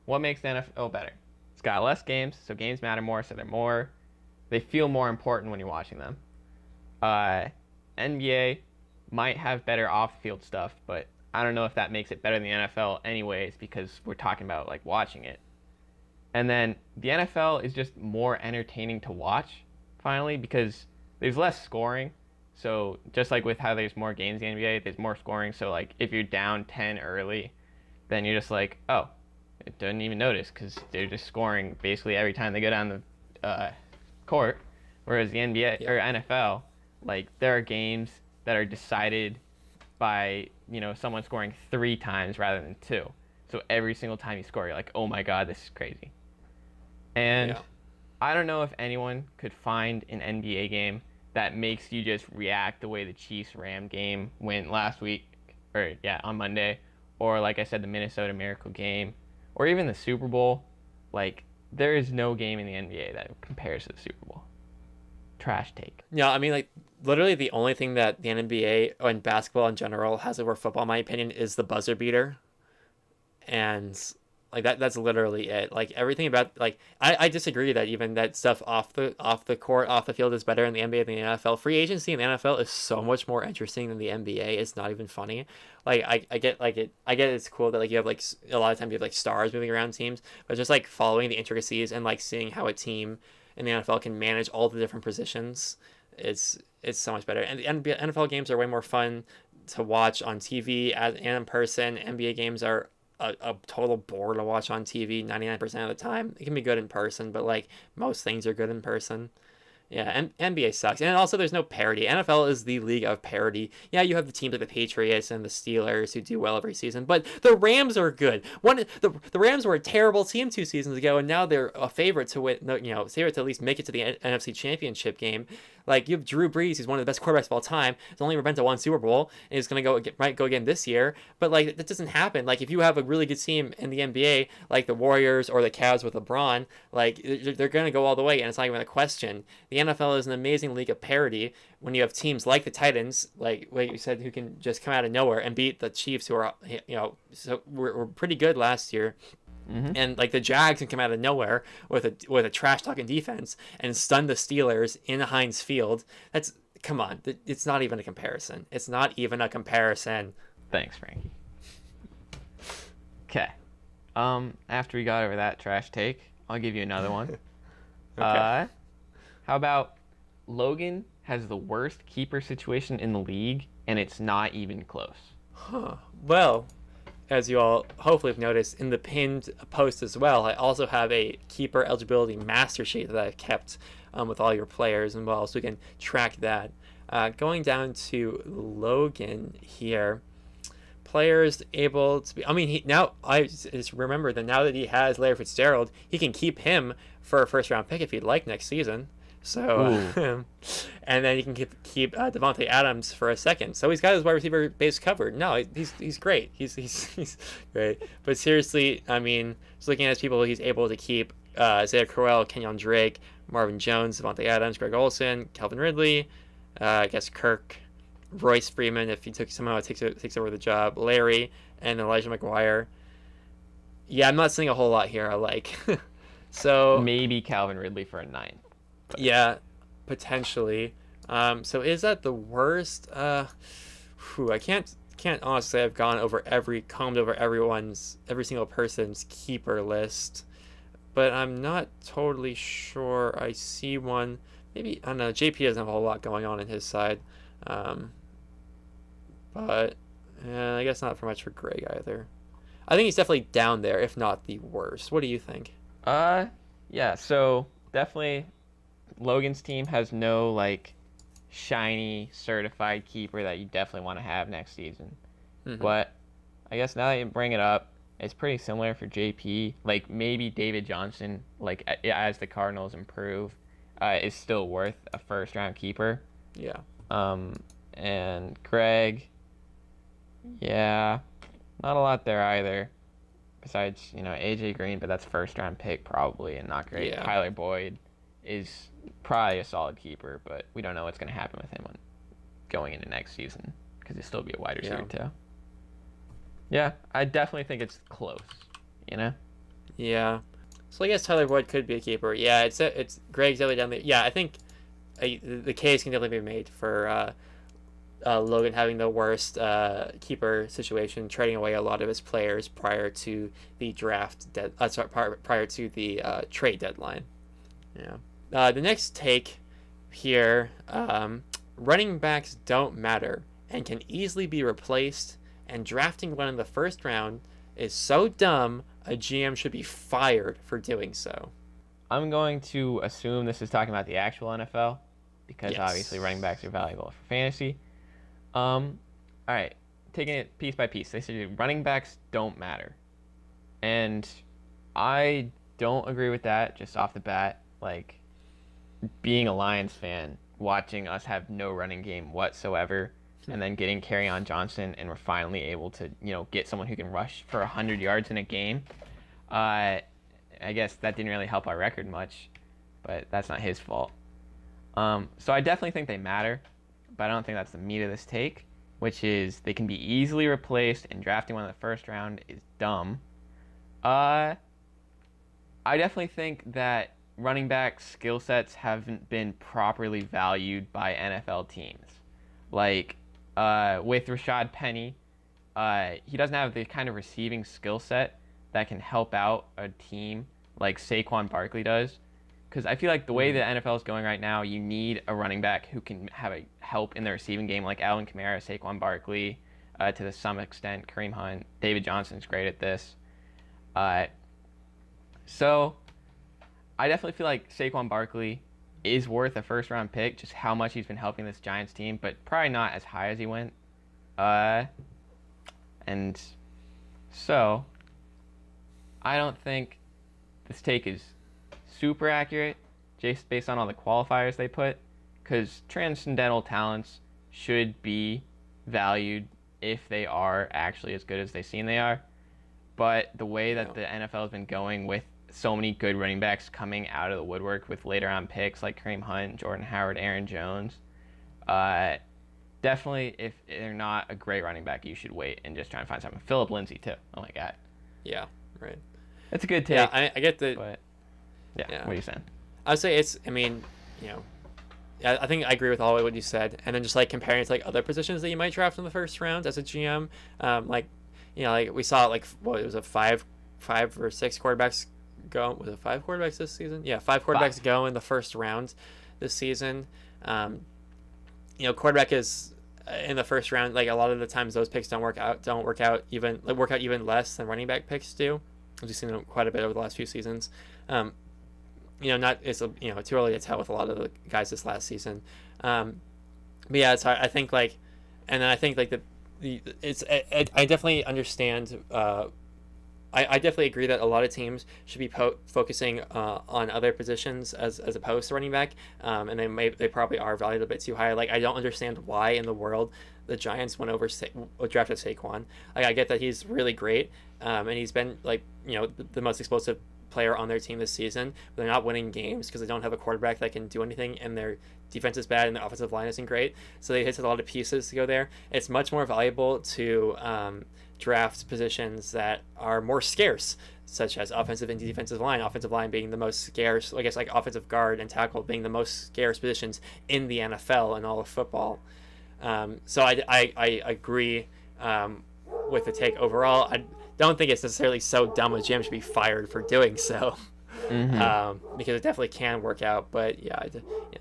what makes the NFL better? It's got less games, so games matter more, so they feel more important when you're watching them. NBA might have better off-field stuff, but I don't know if that makes it better than the NFL anyways, because we're talking about like watching it. And then the NFL is just more entertaining to watch, finally, because there's less scoring. So just like with how there's more games in the NBA, there's more scoring. So like if you're down 10 early, then you're just like, oh, it doesn't even notice because they're just scoring basically every time they go down the court. Whereas the NBA or NFL, like there are games that are decided by someone scoring 3 times rather than 2. So every single time you score, you're like, oh my god, this is crazy. And I don't know if anyone could find an NBA game that makes you just react the way the Chiefs-Ram game went last week, or on Monday, or like I said, the Minnesota Miracle game, or even the Super Bowl. Like, there is no game in the NBA that compares to the Super Bowl. Trash take. Yeah, I mean, like, literally the only thing that the NBA and basketball in general has over football, in my opinion, is the buzzer beater. And like that's literally it. Like everything about like I disagree that even that stuff off the court, off the field is better in the NBA than the NFL. Free agency in the NFL is so much more interesting than the NBA. It's not even funny. Like I get like it. I get it's cool that like you have like a lot of times you have like stars moving around teams, but just like following the intricacies and like seeing how a team in the NFL can manage all the different positions. It's so much better. And the NFL games are way more fun to watch on TV and in person. NBA games are a total bore to watch on TV 99% of the time. It can be good in person, but like most things are good in person. Yeah, and NBA sucks. And also there's no parity. NFL is the league of parity. Yeah, you have the teams like the Patriots and the Steelers who do well every season, but the Rams are good. The Rams were a terrible team 2 seasons ago, and now they're a favorite to win, favorite to at least make it to the NFC Championship game. Like, you have Drew Brees, who's one of the best quarterbacks of all time. He's only ever been to 1 Super Bowl, and he's going to might go again this year. But, like, that doesn't happen. Like, if you have a really good team in the NBA, like the Warriors or the Cavs with LeBron, like, they're going to go all the way, and it's not even a question. The NFL is an amazing league of parity when you have teams like the Titans, like what you said, who can just come out of nowhere and beat the Chiefs, who are, so were pretty good last year. Mm-hmm. And like the Jags can come out of nowhere with a trash talking defense and stun the Steelers in Heinz Field. That's come on, it's not even a comparison. It's not even a comparison. Thanks, Frankie. Okay. After we got over that trash take, I'll give you another one. Okay. How about Logan has the worst keeper situation in the league, and it's not even close? Huh. Well, as you all hopefully have noticed in the pinned post as well, I also have a keeper eligibility master sheet that I've kept with all your players, and so we can track that. Going down to Logan here, players able to be. I mean, I just remember that now that he has Larry Fitzgerald, he can keep him for a first-round pick if he'd like next season. So, and then you can keep Devontae Adams for a second. So he's got his wide receiver base covered. No, he's great. He's great. But seriously, I mean, just looking at his people, he's able to keep Isaiah Crowell, Kenyon Drake, Marvin Jones, Devontae Adams, Greg Olsen, Calvin Ridley, I guess Kirk, Royce Freeman if he somehow takes over the job, Larry, and Elijah McGuire. Yeah, I'm not seeing a whole lot here. I like. So maybe Calvin Ridley for a 9. Yeah, potentially. So is that the worst? I can't honestly say I've combed over every single person's keeper list, but I'm not totally sure. I see one. Maybe I don't know. JP doesn't have a whole lot going on his side, but I guess not for much for Greg either. I think he's definitely down there, if not the worst. What do you think? Yeah. So definitely. Logan's team has no like shiny certified keeper that you definitely want to have next season. Mm-hmm. But I guess now that you bring it up, it's pretty similar for JP. Like maybe David Johnson, like as the Cardinals improve, is still worth a first-round keeper. Yeah. And Greg, yeah, not a lot there either. Besides, AJ Green, but that's first-round pick probably and not great. Yeah. Tyler Boyd is probably a solid keeper, but we don't know what's going to happen with him going into next season because he'll still be a wide receiver too. Yeah, I definitely think it's close. You know. Yeah. So I guess Tyler Boyd could be a keeper. Yeah, it's Greg's definitely down there. Yeah, I think the case can definitely be made for Logan having the worst keeper situation, trading away a lot of his players prior to the prior to the trade deadline. Yeah. The next take here, running backs don't matter and can easily be replaced, and drafting one in the first round is so dumb a GM should be fired for doing so. I'm going to assume this is talking about the actual NFL because Yes. obviously running backs are valuable for fantasy. All right, taking it piece by piece. They say running backs don't matter, and I don't agree with that just off the bat. Like, being a Lions fan, watching us have no running game whatsoever, and then getting Kerryon Johnson, and we're finally able to, get someone who can rush for 100 yards in a game. I guess that didn't really help our record much, but that's not his fault. So I definitely think they matter, but I don't think that's the meat of this take, which is they can be easily replaced, and drafting one in the first round is dumb. I definitely think that running back skill sets haven't been properly valued by NFL teams. Like, with Rashad Penny, he doesn't have the kind of receiving skill set that can help out a team like Saquon Barkley does. Because I feel like the way the NFL is going right now, you need a running back who can have a help in the receiving game, like Alvin Kamara, Saquon Barkley, to some extent, Kareem Hunt. David Johnson's great at this. So I definitely feel like Saquon Barkley is worth a first-round pick, just how much he's been helping this Giants team, but probably not as high as he went. And so I don't think this take is super accurate just based on all the qualifiers they put, because transcendental talents should be valued if they are actually as good as they seem they are. But the way that the NFL has been going with so many good running backs coming out of the woodwork with later on picks like Kareem Hunt, Jordan Howard, Aaron Jones, definitely if they're not a great running back, you should wait and just try and find something. Philip Lindsay too. Oh my God. Yeah, right. It's a good take. Yeah, I get the. But yeah, what are you saying? I would say I think I agree with all of what you said, and then just like comparing it to like other positions that you might draft in the first round as a GM, like we saw like what it was a five or six quarterbacks go. Was it 5 quarterbacks this season? Yeah, 5 quarterbacks go in the first round this season. Quarterback is in the first round. Like a lot of the times, those picks don't work out even less than running back picks do. We've seen them quite a bit over the last few seasons. It's too early to tell with a lot of the guys this last season. But yeah, it's hard. I think like, and then I think like I definitely understand. I definitely agree that a lot of teams should be focusing on other positions as opposed to running back, and they probably are valued a bit too high. Like I don't understand why in the world the Giants drafted Saquon. Like I get that he's really great, and he's been like the most explosive player on their team this season, but they're not winning games because they don't have a quarterback that can do anything, and their defense is bad and their offensive line isn't great. So they hit a lot of pieces to go there. It's much more valuable to draft positions that are more scarce, such as offensive and defensive line. Offensive line being the most scarce, I guess, like offensive guard and tackle being the most scarce positions in the NFL and all of football. So I agree with the take overall. I don't think it's necessarily so dumb a GM should be fired for doing so, because it definitely can work out. But yeah,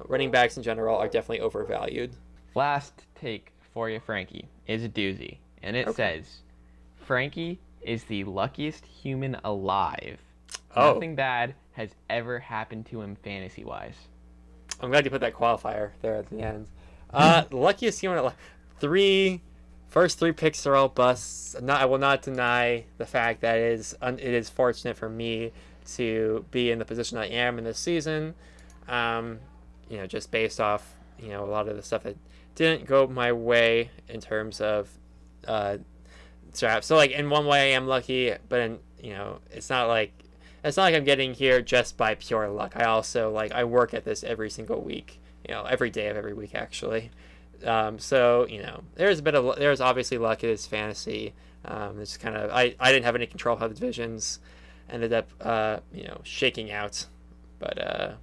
running backs in general are definitely overvalued. Last take for you, Frankie, is a doozy, and it says, Frankie is the luckiest human alive. Nothing bad has ever happened to him fantasy-wise. I'm glad you put that qualifier there at the end. The luckiest human alive. First three picks are all busts. I will not deny the fact that it is fortunate for me to be in the position I am in this season. Just based off a lot of the stuff that didn't go my way in terms of draft. So like in one way I'm lucky, but it's not like it's not like I'm getting here just by pure luck. I also I work at this every single week, every day of every week actually. So there's obviously luck. It is fantasy. It's kind of I didn't have any control of how the divisions ended up shaking out, but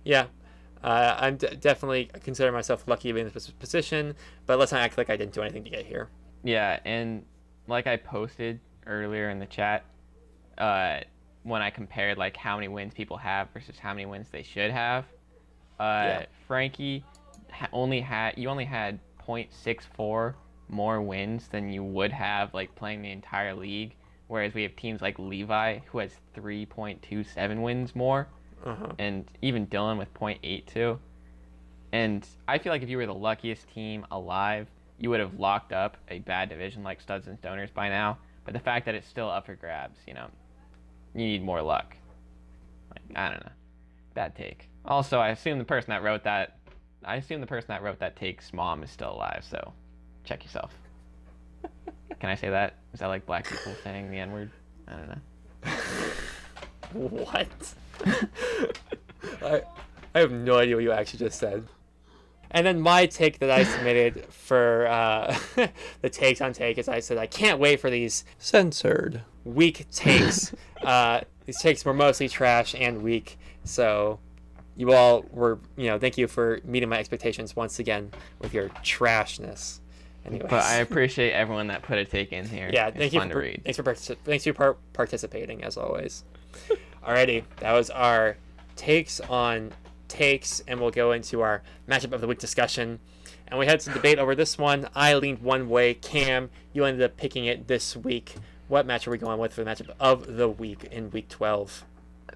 yeah. I'm definitely consider myself lucky to be in this position, but let's not act like I didn't do anything to get here. Yeah, and like I posted earlier in the chat, when I compared like how many wins people have versus how many wins they should have, Frankie only had 0.64 more wins than you would have like playing the entire league, whereas we have teams like Levi who has 3.27 wins more. And even Dylan with 0.82. And I feel like if you were the luckiest team alive, you would have locked up a bad division like Studs and Stoners by now. But the fact that it's still up for grabs, you need more luck. I don't know. Bad take. Also, I assume the person that wrote that take's mom is still alive, so check yourself. Can I say that? Is that like black people saying the N-word? I don't know. What? I have no idea what you actually just said. And then my take that I submitted for the takes on take is I said I can't wait for these censored weak takes. These takes were mostly trash and weak, so you all were thank you for meeting my expectations once again with your trashness. Anyways. But I appreciate everyone that put a take in here. Yeah, thanks for participating as always. Alrighty, that was our takes on takes, and we'll go into our matchup of the week discussion. And we had some debate over this one. I leaned one way. Cam, you ended up picking it this week. What match are we going with for the matchup of the week in week 12?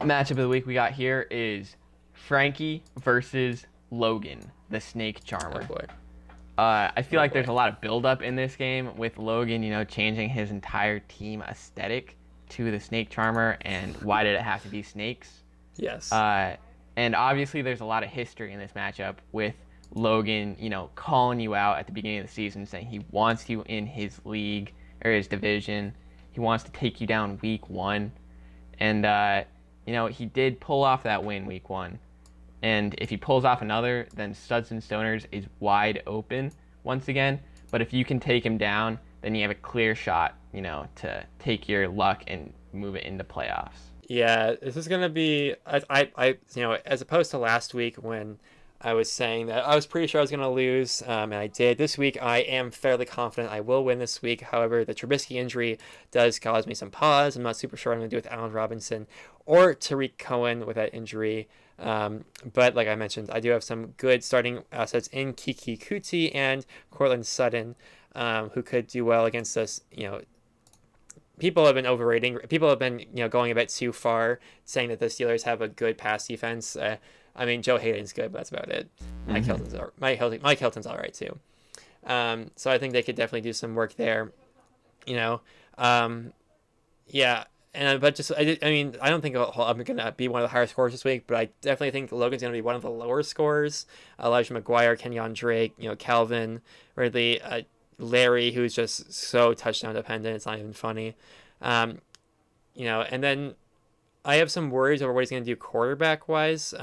Matchup of the week we got here is Frankie versus Logan, the Snake Charmer. Oh boy. I feel like there's a lot of build-up in this game with Logan, changing his entire team aesthetic to the Snake Charmer, and why did it have to be snakes? Yes. And obviously there's a lot of history in this matchup with Logan, calling you out at the beginning of the season, saying he wants you in his league or his division. He wants to take you down week 1. And, he did pull off that win week 1. And if he pulls off another, then Studs and Stoners is wide open once again. But if you can take him down, then you have a clear shot, to take your luck and move it into playoffs. Yeah, this is gonna be as opposed to last week when I was saying that I was pretty sure I was gonna lose, and I did. This week I am fairly confident I will win this week. However, the Trubisky injury does cause me some pause. I'm not super sure what I'm gonna do with Allen Robinson or Tariq Cohen with that injury. But like I mentioned, I do have some good starting assets in Kiki Kuti and Cortland Sutton, who could do well against us. People have been overrating. People have been, going a bit too far, saying that the Steelers have a good pass defense. Joe Hayden's good, but that's about it. Mm-hmm. Mike Hilton's all right too. So I think they could definitely do some work there. Yeah. But I don't think I'm gonna be one of the higher scorers this week, but I definitely think Logan's gonna be one of the lower scorers. Elijah McGuire, Kenyon Drake, Calvin Ridley. Larry, who's just so touchdown dependent, it's not even funny. And then I have some worries over what he's going to do quarterback wise.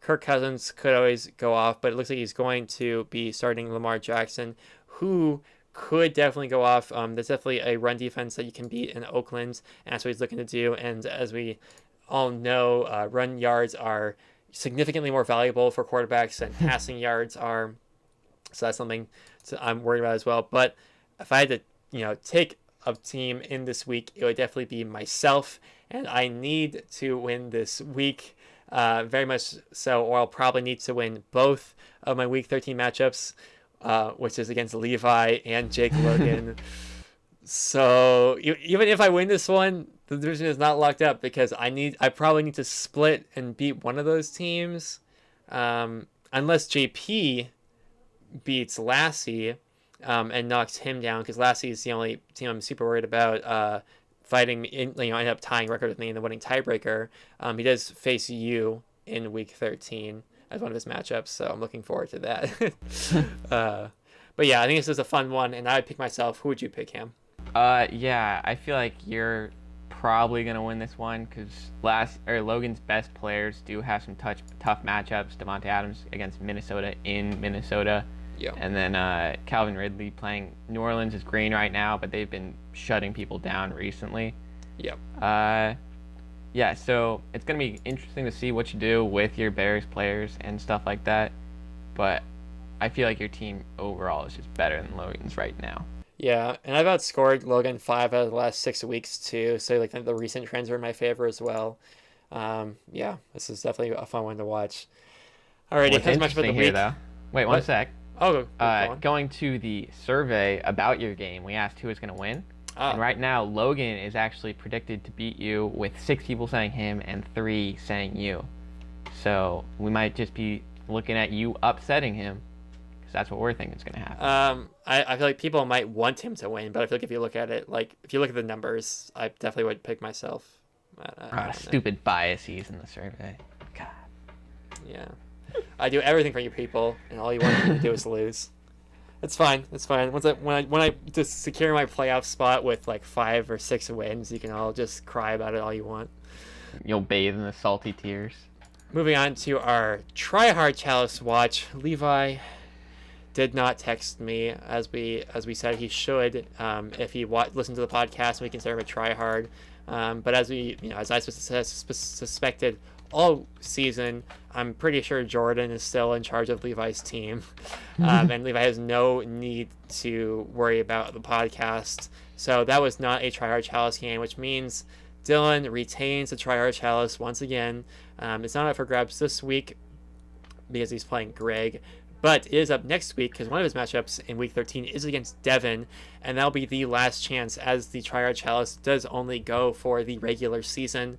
Kirk Cousins could always go off, but it looks like he's going to be starting Lamar Jackson, who could definitely go off. There's definitely a run defense that you can beat in Oakland, and that's what he's looking to do. And as we all know, run yards are significantly more valuable for quarterbacks than passing yards are. So that's something I'm worried about as well. But if I had to, take a team in this week, it would definitely be myself. And I need to win this week, very much so, or I'll probably need to win both of my week 13 matchups, which is against Levi and Jake Logan. So even if I win this one, the division is not locked up because I probably need to split and beat one of those teams, unless JP beats Lassie and knocks him down, because Lassie is the only team I'm super worried about fighting end up tying record with me in the winning tiebreaker. He does face you in week 13 as one of his matchups, so I'm looking forward to that. But yeah, I think this is a fun one, and I would pick myself. Who would you pick, Cam? Yeah, I feel like you're probably going to win this one because Logan's best players do have some tough matchups. Devontae Adams against Minnesota in Minnesota. Yeah. And then Calvin Ridley playing New Orleans is green right now, but they've been shutting people down recently. Yep. Yeah, so it's going to be interesting to see what you do with your Bears players and stuff like that. But I feel like your team overall is just better than Logan's right now. Yeah, and I've outscored Logan 5 out of the last 6 weeks too, so like the recent trends are in my favor as well. Yeah, this is definitely a fun one to watch. Alrighty, What's that's much for the interesting here, week. though. Wait, What? one sec. Oh, go on. Going to the survey about your game, we asked who is going to win. And right now, Logan is actually predicted to beat you with 6 people saying him and 3 saying you. So we might just be looking at you upsetting him. That's what we're thinking is going to happen. I feel like people might want him to win, but I feel like if you look at it, like if you look at the numbers, I definitely would pick myself. I don't know. Stupid biases in the survey. God. Yeah, I do everything for you people, and all you want me to do is lose. It's fine. It's fine. When I just secure my playoff spot with like 5 or 6 wins, you can all just cry about it all you want. You'll bathe in the salty tears. Moving on to our Try Hard Chalice watch, Levi did not text me as we said he should if he listened to the podcast and we consider him a try hard. But as I suspected all season, I'm pretty sure Jordan is still in charge of Levi's team, and Levi has no need to worry about the podcast. So that was not a Try Hard Chalice game, which means Dylan retains the Try Hard Chalice once again. It's not up for grabs this week because he's playing Greg. But it is up next week because one of his matchups in Week 13 is against Devin, and that'll be the last chance as the Try Hard Chalice does only go for the regular season.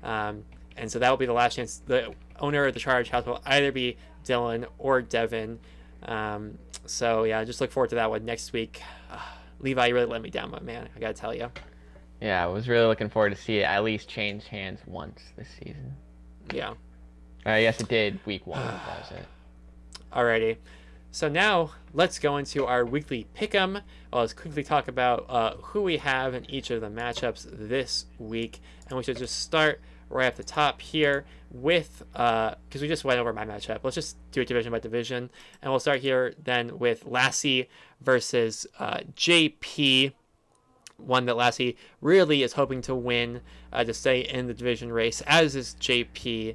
And so that will be the last chance. The owner of the Try Hard Chalice will either be Dylan or Devin. So, yeah, just look forward to that one next week. Levi, you really let me down, my man. I got to tell you. Yeah, I was really looking forward to see it at least change hands once this season. Yeah. I guess it did Week 1. That was it. Alrighty, so now let's go into our weekly pick'em. Let's quickly talk about who we have in each of the matchups this week, and we should just start right at the top here with because we just went over my matchup. Let's just do it division by division, and we'll start here then with Lassie versus JP. One that Lassie really is hoping to win to stay in the division race, as is JP.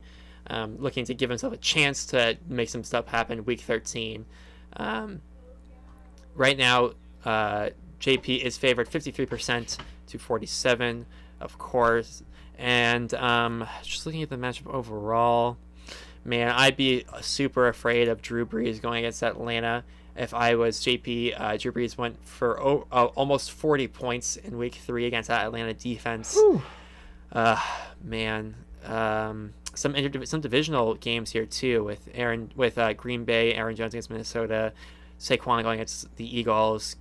Looking to give himself a chance to make some stuff happen Week 13. Right now, JP is favored 53% to 47%, of course. And just looking at the matchup overall, man, I'd be super afraid of Drew Brees going against Atlanta. If I was JP, Drew Brees went for almost 40 points in Week 3 against that Atlanta defense. Man. Some divisional games here too with Green Bay, Aaron Jones against Minnesota, Saquon going against the Eagles,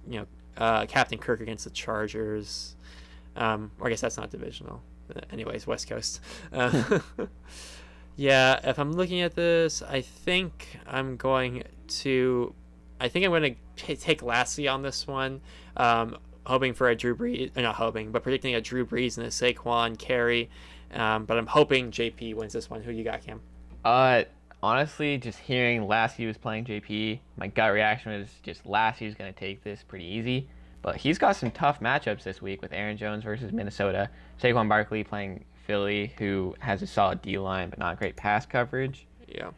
Captain Kirk against the Chargers. Or I guess that's not divisional. Anyways, West Coast. Yeah, if I'm looking at this, I think I'm going to take Lassie on this one. Hoping for a Drew Brees, not hoping, but predicting a Drew Brees and a Saquon carry. But I'm hoping JP wins this one. Who you got, Cam? Honestly, just hearing Lassie was playing JP, my gut reaction was just Lassie's going to take this pretty easy. But he's got some tough matchups this week with Aaron Jones versus Minnesota, Saquon Barkley playing Philly, who has a solid D-line but not great pass coverage. Yeah.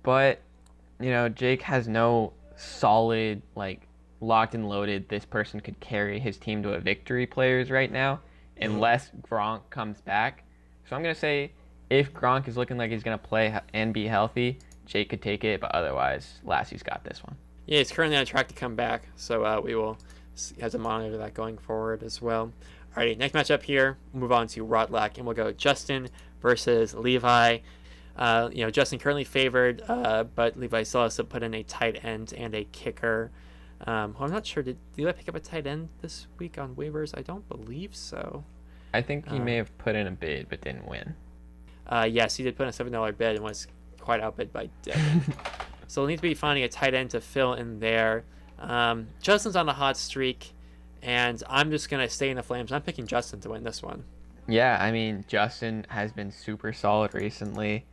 But, Jake has no solid, locked and loaded, this person could carry his team to a victory players right now, unless Gronk comes back. So I'm going to say if Gronk is looking like he's going to play and be healthy, Jake could take it, but otherwise, Lassie's got this one. Yeah, he's currently on track to come back, so we will have to monitor that going forward as well. Alrighty, next matchup here, we'll move on to Rotlack, and we'll go Justin versus Levi. Justin currently favored, but Levi still has to put in a tight end and a kicker. I'm not sure. Did Levi pick up a tight end this week on waivers? I don't believe so. I think he may have put in a bid but didn't win. Yes, he did put in a $7 bid and was quite outbid by Devin. So we'll need to be finding a tight end to fill in there. Justin's on a hot streak, and I'm just gonna stay in the Flames. I'm picking Justin to win this one. Yeah, I mean, Justin has been super solid recently,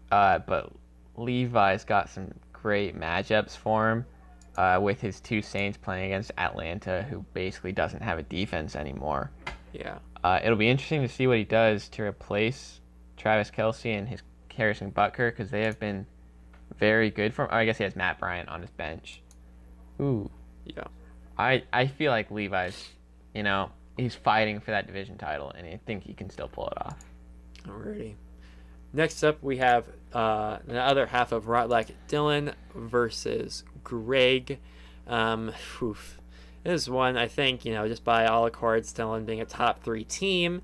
but Levi's got some great matchups for him with his two Saints playing against Atlanta, who basically doesn't have a defense anymore. Yeah. It'll be interesting to see what he does to replace Travis Kelce and his Harrison Butker, because they have been very good for him. I guess he has Matt Bryant on his bench. Ooh. Yeah. I feel like Levi's, he's fighting for that division title, and I think he can still pull it off. Alrighty. Next up, we have the other half of Rotlack, Dylan versus Greg. Oof. This is one, I think, just by all accords, Dylan being a top 3 team,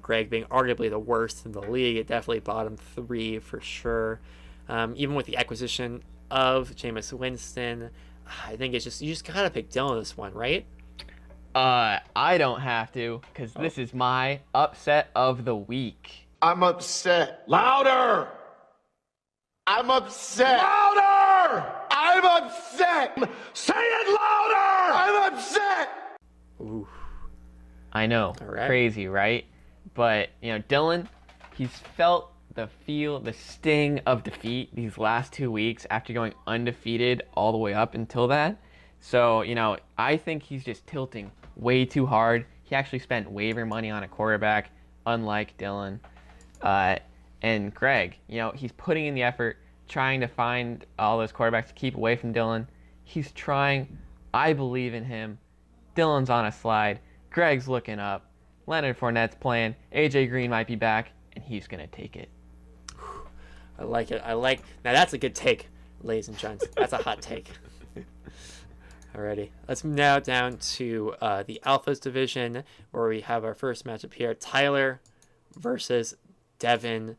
Greg being arguably the worst in the league, it definitely bottom 3 for sure. Even with the acquisition of Jameis Winston, I think you just gotta pick Dylan this one, right? I don't have to, because this is my upset of the week. I'm upset. Louder! I'm upset. Louder! I'm upset. Say it louder! I'm upset. Ooh. I know, All right. crazy, right? But, Dylan, he's felt the sting of defeat these last 2 weeks after going undefeated all the way up until that. So, I think he's just tilting way too hard. He actually spent waiver money on a quarterback, unlike Dylan. And Greg, he's putting in the effort, trying to find all those quarterbacks to keep away from Dylan. He's trying. I believe in him. Dylan's on a slide. Greg's looking up. Leonard Fournette's playing. AJ Green might be back, and he's going to take it. I like it. Now that's a good take, ladies and gents. That's a hot take. Alrighty. Let's move now down to the Alphas division, where we have our first matchup here. Tyler versus Devin.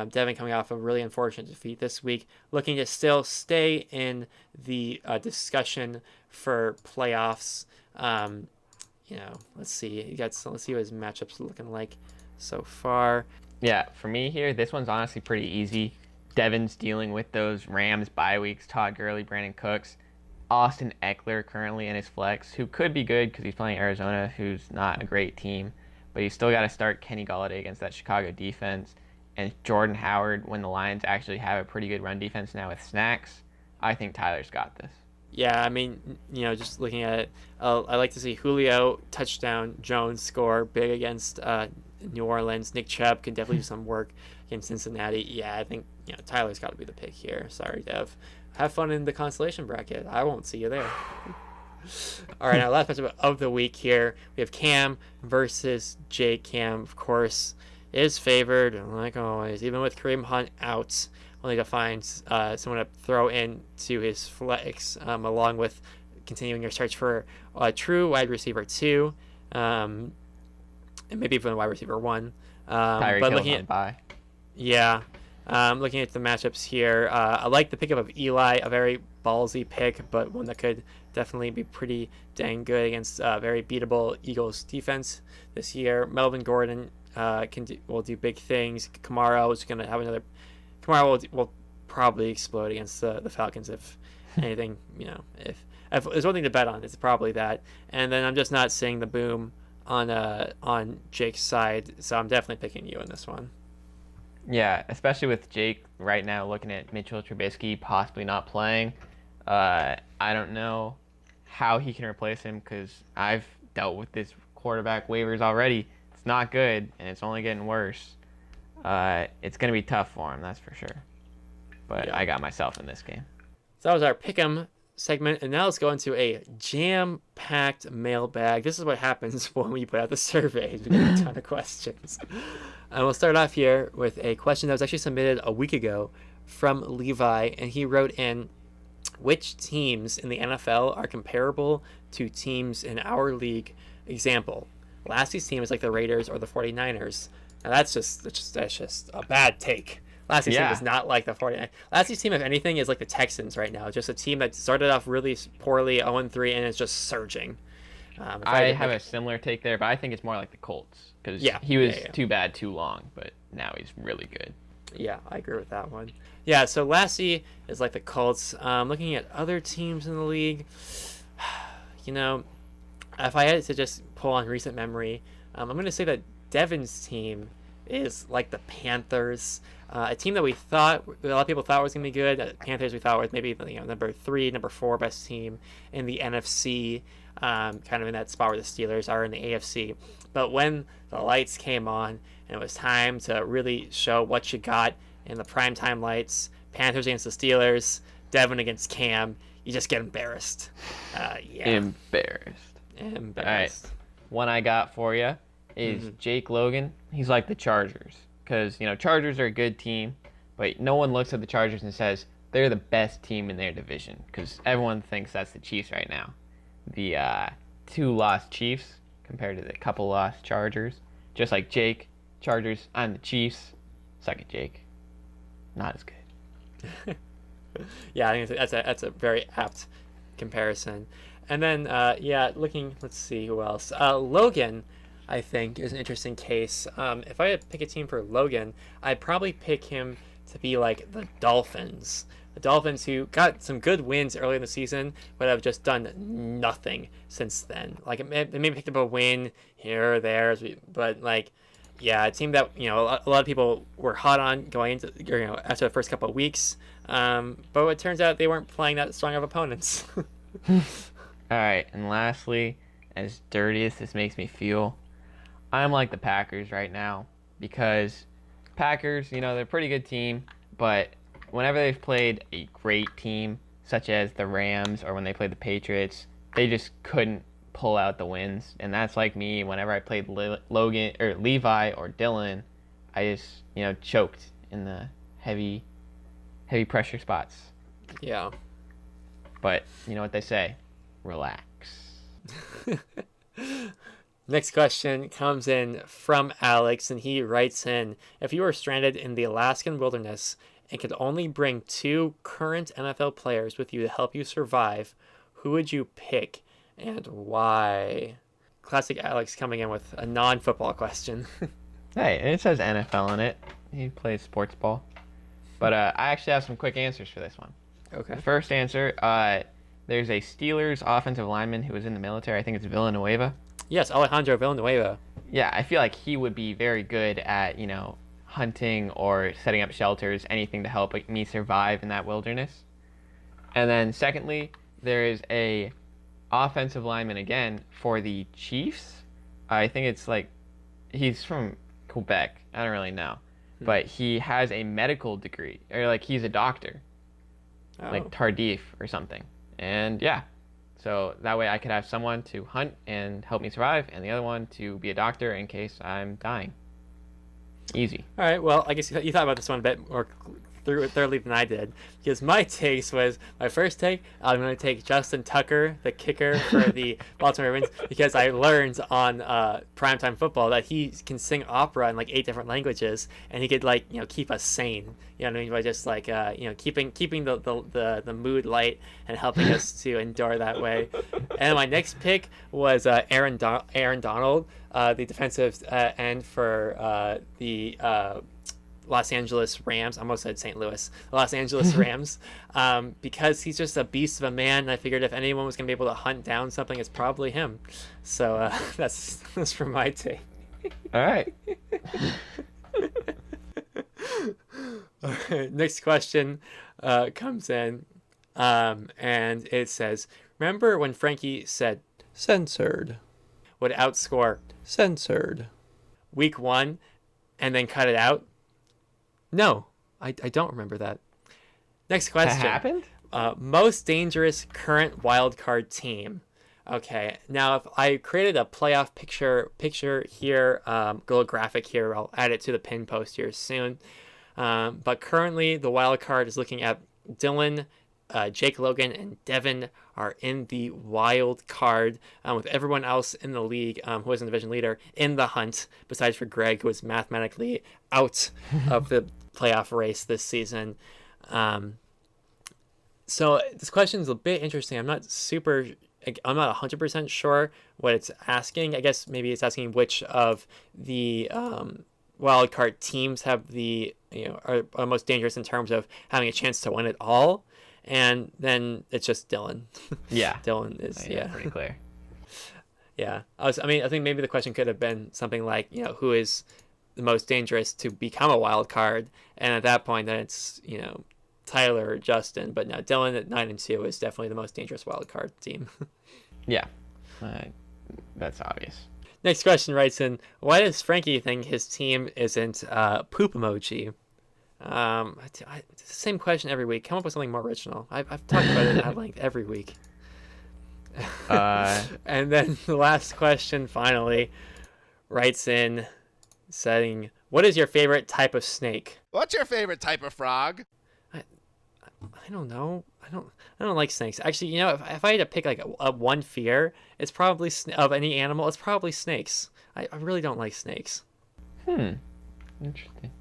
Devin coming off a really unfortunate defeat this week, looking to still stay in the discussion for playoffs. Let's see. Let's see what his matchups are looking like so far. Yeah, for me here, this one's honestly pretty easy. Devin's dealing with those Rams bye weeks, Todd Gurley, Brandon Cooks, Austin Eckler currently in his flex, who could be good because he's playing Arizona, who's not a great team, but he's still got to start Kenny Golladay against that Chicago defense, and Jordan Howard when the Lions actually have a pretty good run defense now with Snacks. I think Tyler's got this. Yeah, I mean, just looking at it, I like to see Julio touchdown, Jones score big against New Orleans. Nick Chubb can definitely do some work against Cincinnati. Yeah, I think Tyler's got to be the pick here. Sorry, Dev. Have fun in the consolation bracket. I won't see you there. All right, our last matchup of the week here. We have Cam versus Jake. Cam, of course, is favored, like always, even with Kareem Hunt out. Only to find someone to throw in to his flex, along with continuing your search for a true wide receiver 2, and maybe even wide receiver 1. Tyreek But Hill's looking on at bye. Yeah. Looking at the matchups here, I like the pickup of Eli, a very ballsy pick, but one that could definitely be pretty dang good against very beatable Eagles defense this year. Melvin Gordon will do big things. Kamara is going to have another. Kamara will probably explode against the Falcons if anything. If there's one thing to bet on, it's probably that. And then I'm just not seeing the boom on Jake's side, so I'm definitely picking you in this one. Yeah, especially with Jake right now looking at Mitchell Trubisky possibly not playing. I don't know how he can replace him because I've dealt with this quarterback waivers already. It's not good, and it's only getting worse. It's going to be tough for him, that's for sure. But Yeah. I got myself in this game. So that was our Pick'em segment, and now let's go into a jam-packed mailbag. This is what happens when we put out the surveys. We get a ton of questions. And we'll start off here with a question that was actually submitted a week ago from Levi, and he wrote in, which teams in the NFL are comparable to teams in our league? Example, last year's team is like the Raiders or the 49ers. Now that's just a bad take. Last year's team is not like the 49ers. Last year's team, if anything, is like the Texans right now. Just a team that started off really poorly, 0-3, and is just surging. I have a similar take there, but I think it's more like the Colts because he was too bad too long, but now he's really good. Yeah, I agree with that one. Yeah, so Lassie is like the Colts. Looking at other teams in the league, if I had to just pull on recent memory, I'm going to say that Devin's team is like the Panthers, a team that a lot of people thought was going to be good. Panthers we thought was maybe number 3, number 4 best team in the NFC, kind of in that spot where the Steelers are in the AFC. But when the lights came on and it was time to really show what you got in the primetime lights, Panthers against the Steelers, Devin against Cam, you just get embarrassed. Yeah. Embarrassed. Embarrassed. All right. One I got for you is Jake Logan. He's like the Chargers because, Chargers are a good team, but no one looks at the Chargers and says they're the best team in their division because everyone thinks that's the Chiefs right now. The 2 lost Chiefs compared to the couple lost Chargers. Just like Jake, Chargers, I'm the Chiefs. Suck it, Jake. Not as good. Yeah, I think that's a very apt comparison. And then, let's see who else. Logan, I think, is an interesting case. If I had to pick a team for Logan, I'd probably pick him to be like the Dolphins. The Dolphins who got some good wins early in the season, but have just done nothing since then. Like, they maybe picked up a win here or there, but like, yeah, a team that, a lot of people were hot on going into, after the first couple of weeks. But it turns out they weren't playing that strong of opponents. All right, and lastly, as dirty as this makes me feel, I'm like the Packers right now because Packers, they're a pretty good team, but whenever they've played a great team, such as the Rams or when they played the Patriots, they just couldn't pull out the wins. And that's like me whenever I played Logan or Levi or Dylan, I just, choked in the heavy pressure spots. Yeah. But you know what they say, relax. Next question comes in from Alex, and he writes in, if you were stranded in the Alaskan wilderness and could only bring 2 current NFL players with you to help you survive, who would you pick and why? Classic Alex coming in with a non-football question. Hey, it says NFL in it. He plays sports ball. But I actually have some quick answers for this one. Okay. The first answer, there's a Steelers offensive lineman who was in the military. I think it's Villanueva. Yes, Alejandro Villanueva. Yeah, I feel like he would be very good at, hunting or setting up shelters, anything to help me survive in that wilderness. And then secondly, there is a offensive lineman again for the Chiefs. I think it's like he's from Quebec. I don't really know. But he has a medical degree, or like he's a doctor. Like Tardif or something. And yeah. So that way I could have someone to hunt and help me survive, and the other one to be a doctor in case I'm dying. Easy. All right, well, I guess you thought about this one a bit more thoroughly than I did, because my first take, I'm going to take Justin Tucker, the kicker for the Baltimore Ravens, because I learned on Primetime Football that he can sing opera in like 8 different languages, and he could keep us sane. You know what I mean? By just keeping the mood light and helping us to endure that way. And my next pick was Aaron Donald, the defensive end for the Los Angeles Rams. I almost said St. Louis. The Los Angeles Rams, because he's just a beast of a man. And I figured if anyone was going to be able to hunt down something, it's probably him. So that's from my take. All right. All right. Next question comes in, and it says, remember when Frankie said censored would outscore censored week 1 and then cut it out? No, I don't remember that. Next question. That happened? Most dangerous current wildcard team. Okay, now if I created a playoff picture here, little graphic here, I'll add it to the pin post here soon. But currently the wild card is looking at Dylan, Jake Logan, and Devin are in the wild card, with everyone else in the league who is a division leader in the hunt, besides for Greg, who is mathematically out of the playoff race this season. So this question is a bit interesting. I'm not 100% sure what it's asking. I guess maybe it's asking which of the wild card teams have are most dangerous in terms of having a chance to win it all. And then it's just Dylan. Yeah. Dylan is, pretty clear. Yeah. I think maybe the question could have been something like, who is the most dangerous to become a wild card? And at that point, then it's, Tyler or Justin. But no, Dylan at 9-2 is definitely the most dangerous wild card team. Yeah, that's obvious. Next question writes in, why does Frankie think his team isn't poop emoji? It's the same question every week. Come up with something more original. I've talked about it at length every week. And then the last question finally writes in saying, what is your favorite type of snake? What's your favorite type of frog? I don't know. I don't like snakes. Actually, if I had to pick like a one fear, it's probably of any animal, it's probably snakes. I really don't like snakes. Interesting.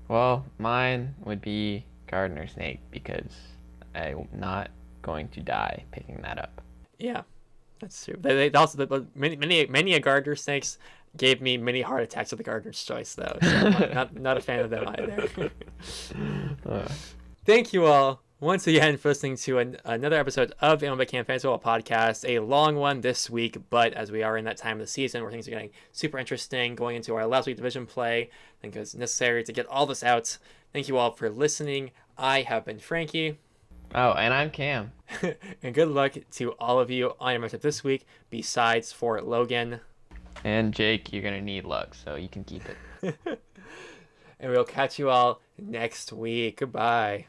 Well, mine would be gardener snake because I'm not going to die picking that up. Yeah, that's true. They also many a gardener snakes gave me many heart attacks at the gardener's choice though. So I'm not a fan of them either. Thank you all once again for listening to another episode of the MLB Camp Fantasy Football Podcast. A long one this week, but as we are in that time of the season where things are getting super interesting, going into our last week division play, I think it's necessary to get all this out. Thank you all for listening. I have been Frankie. Oh, and I'm Cam. And good luck to all of you on your matchup this week, besides for Logan. And Jake, you're going to need luck, so you can keep it. And we'll catch you all next week. Goodbye.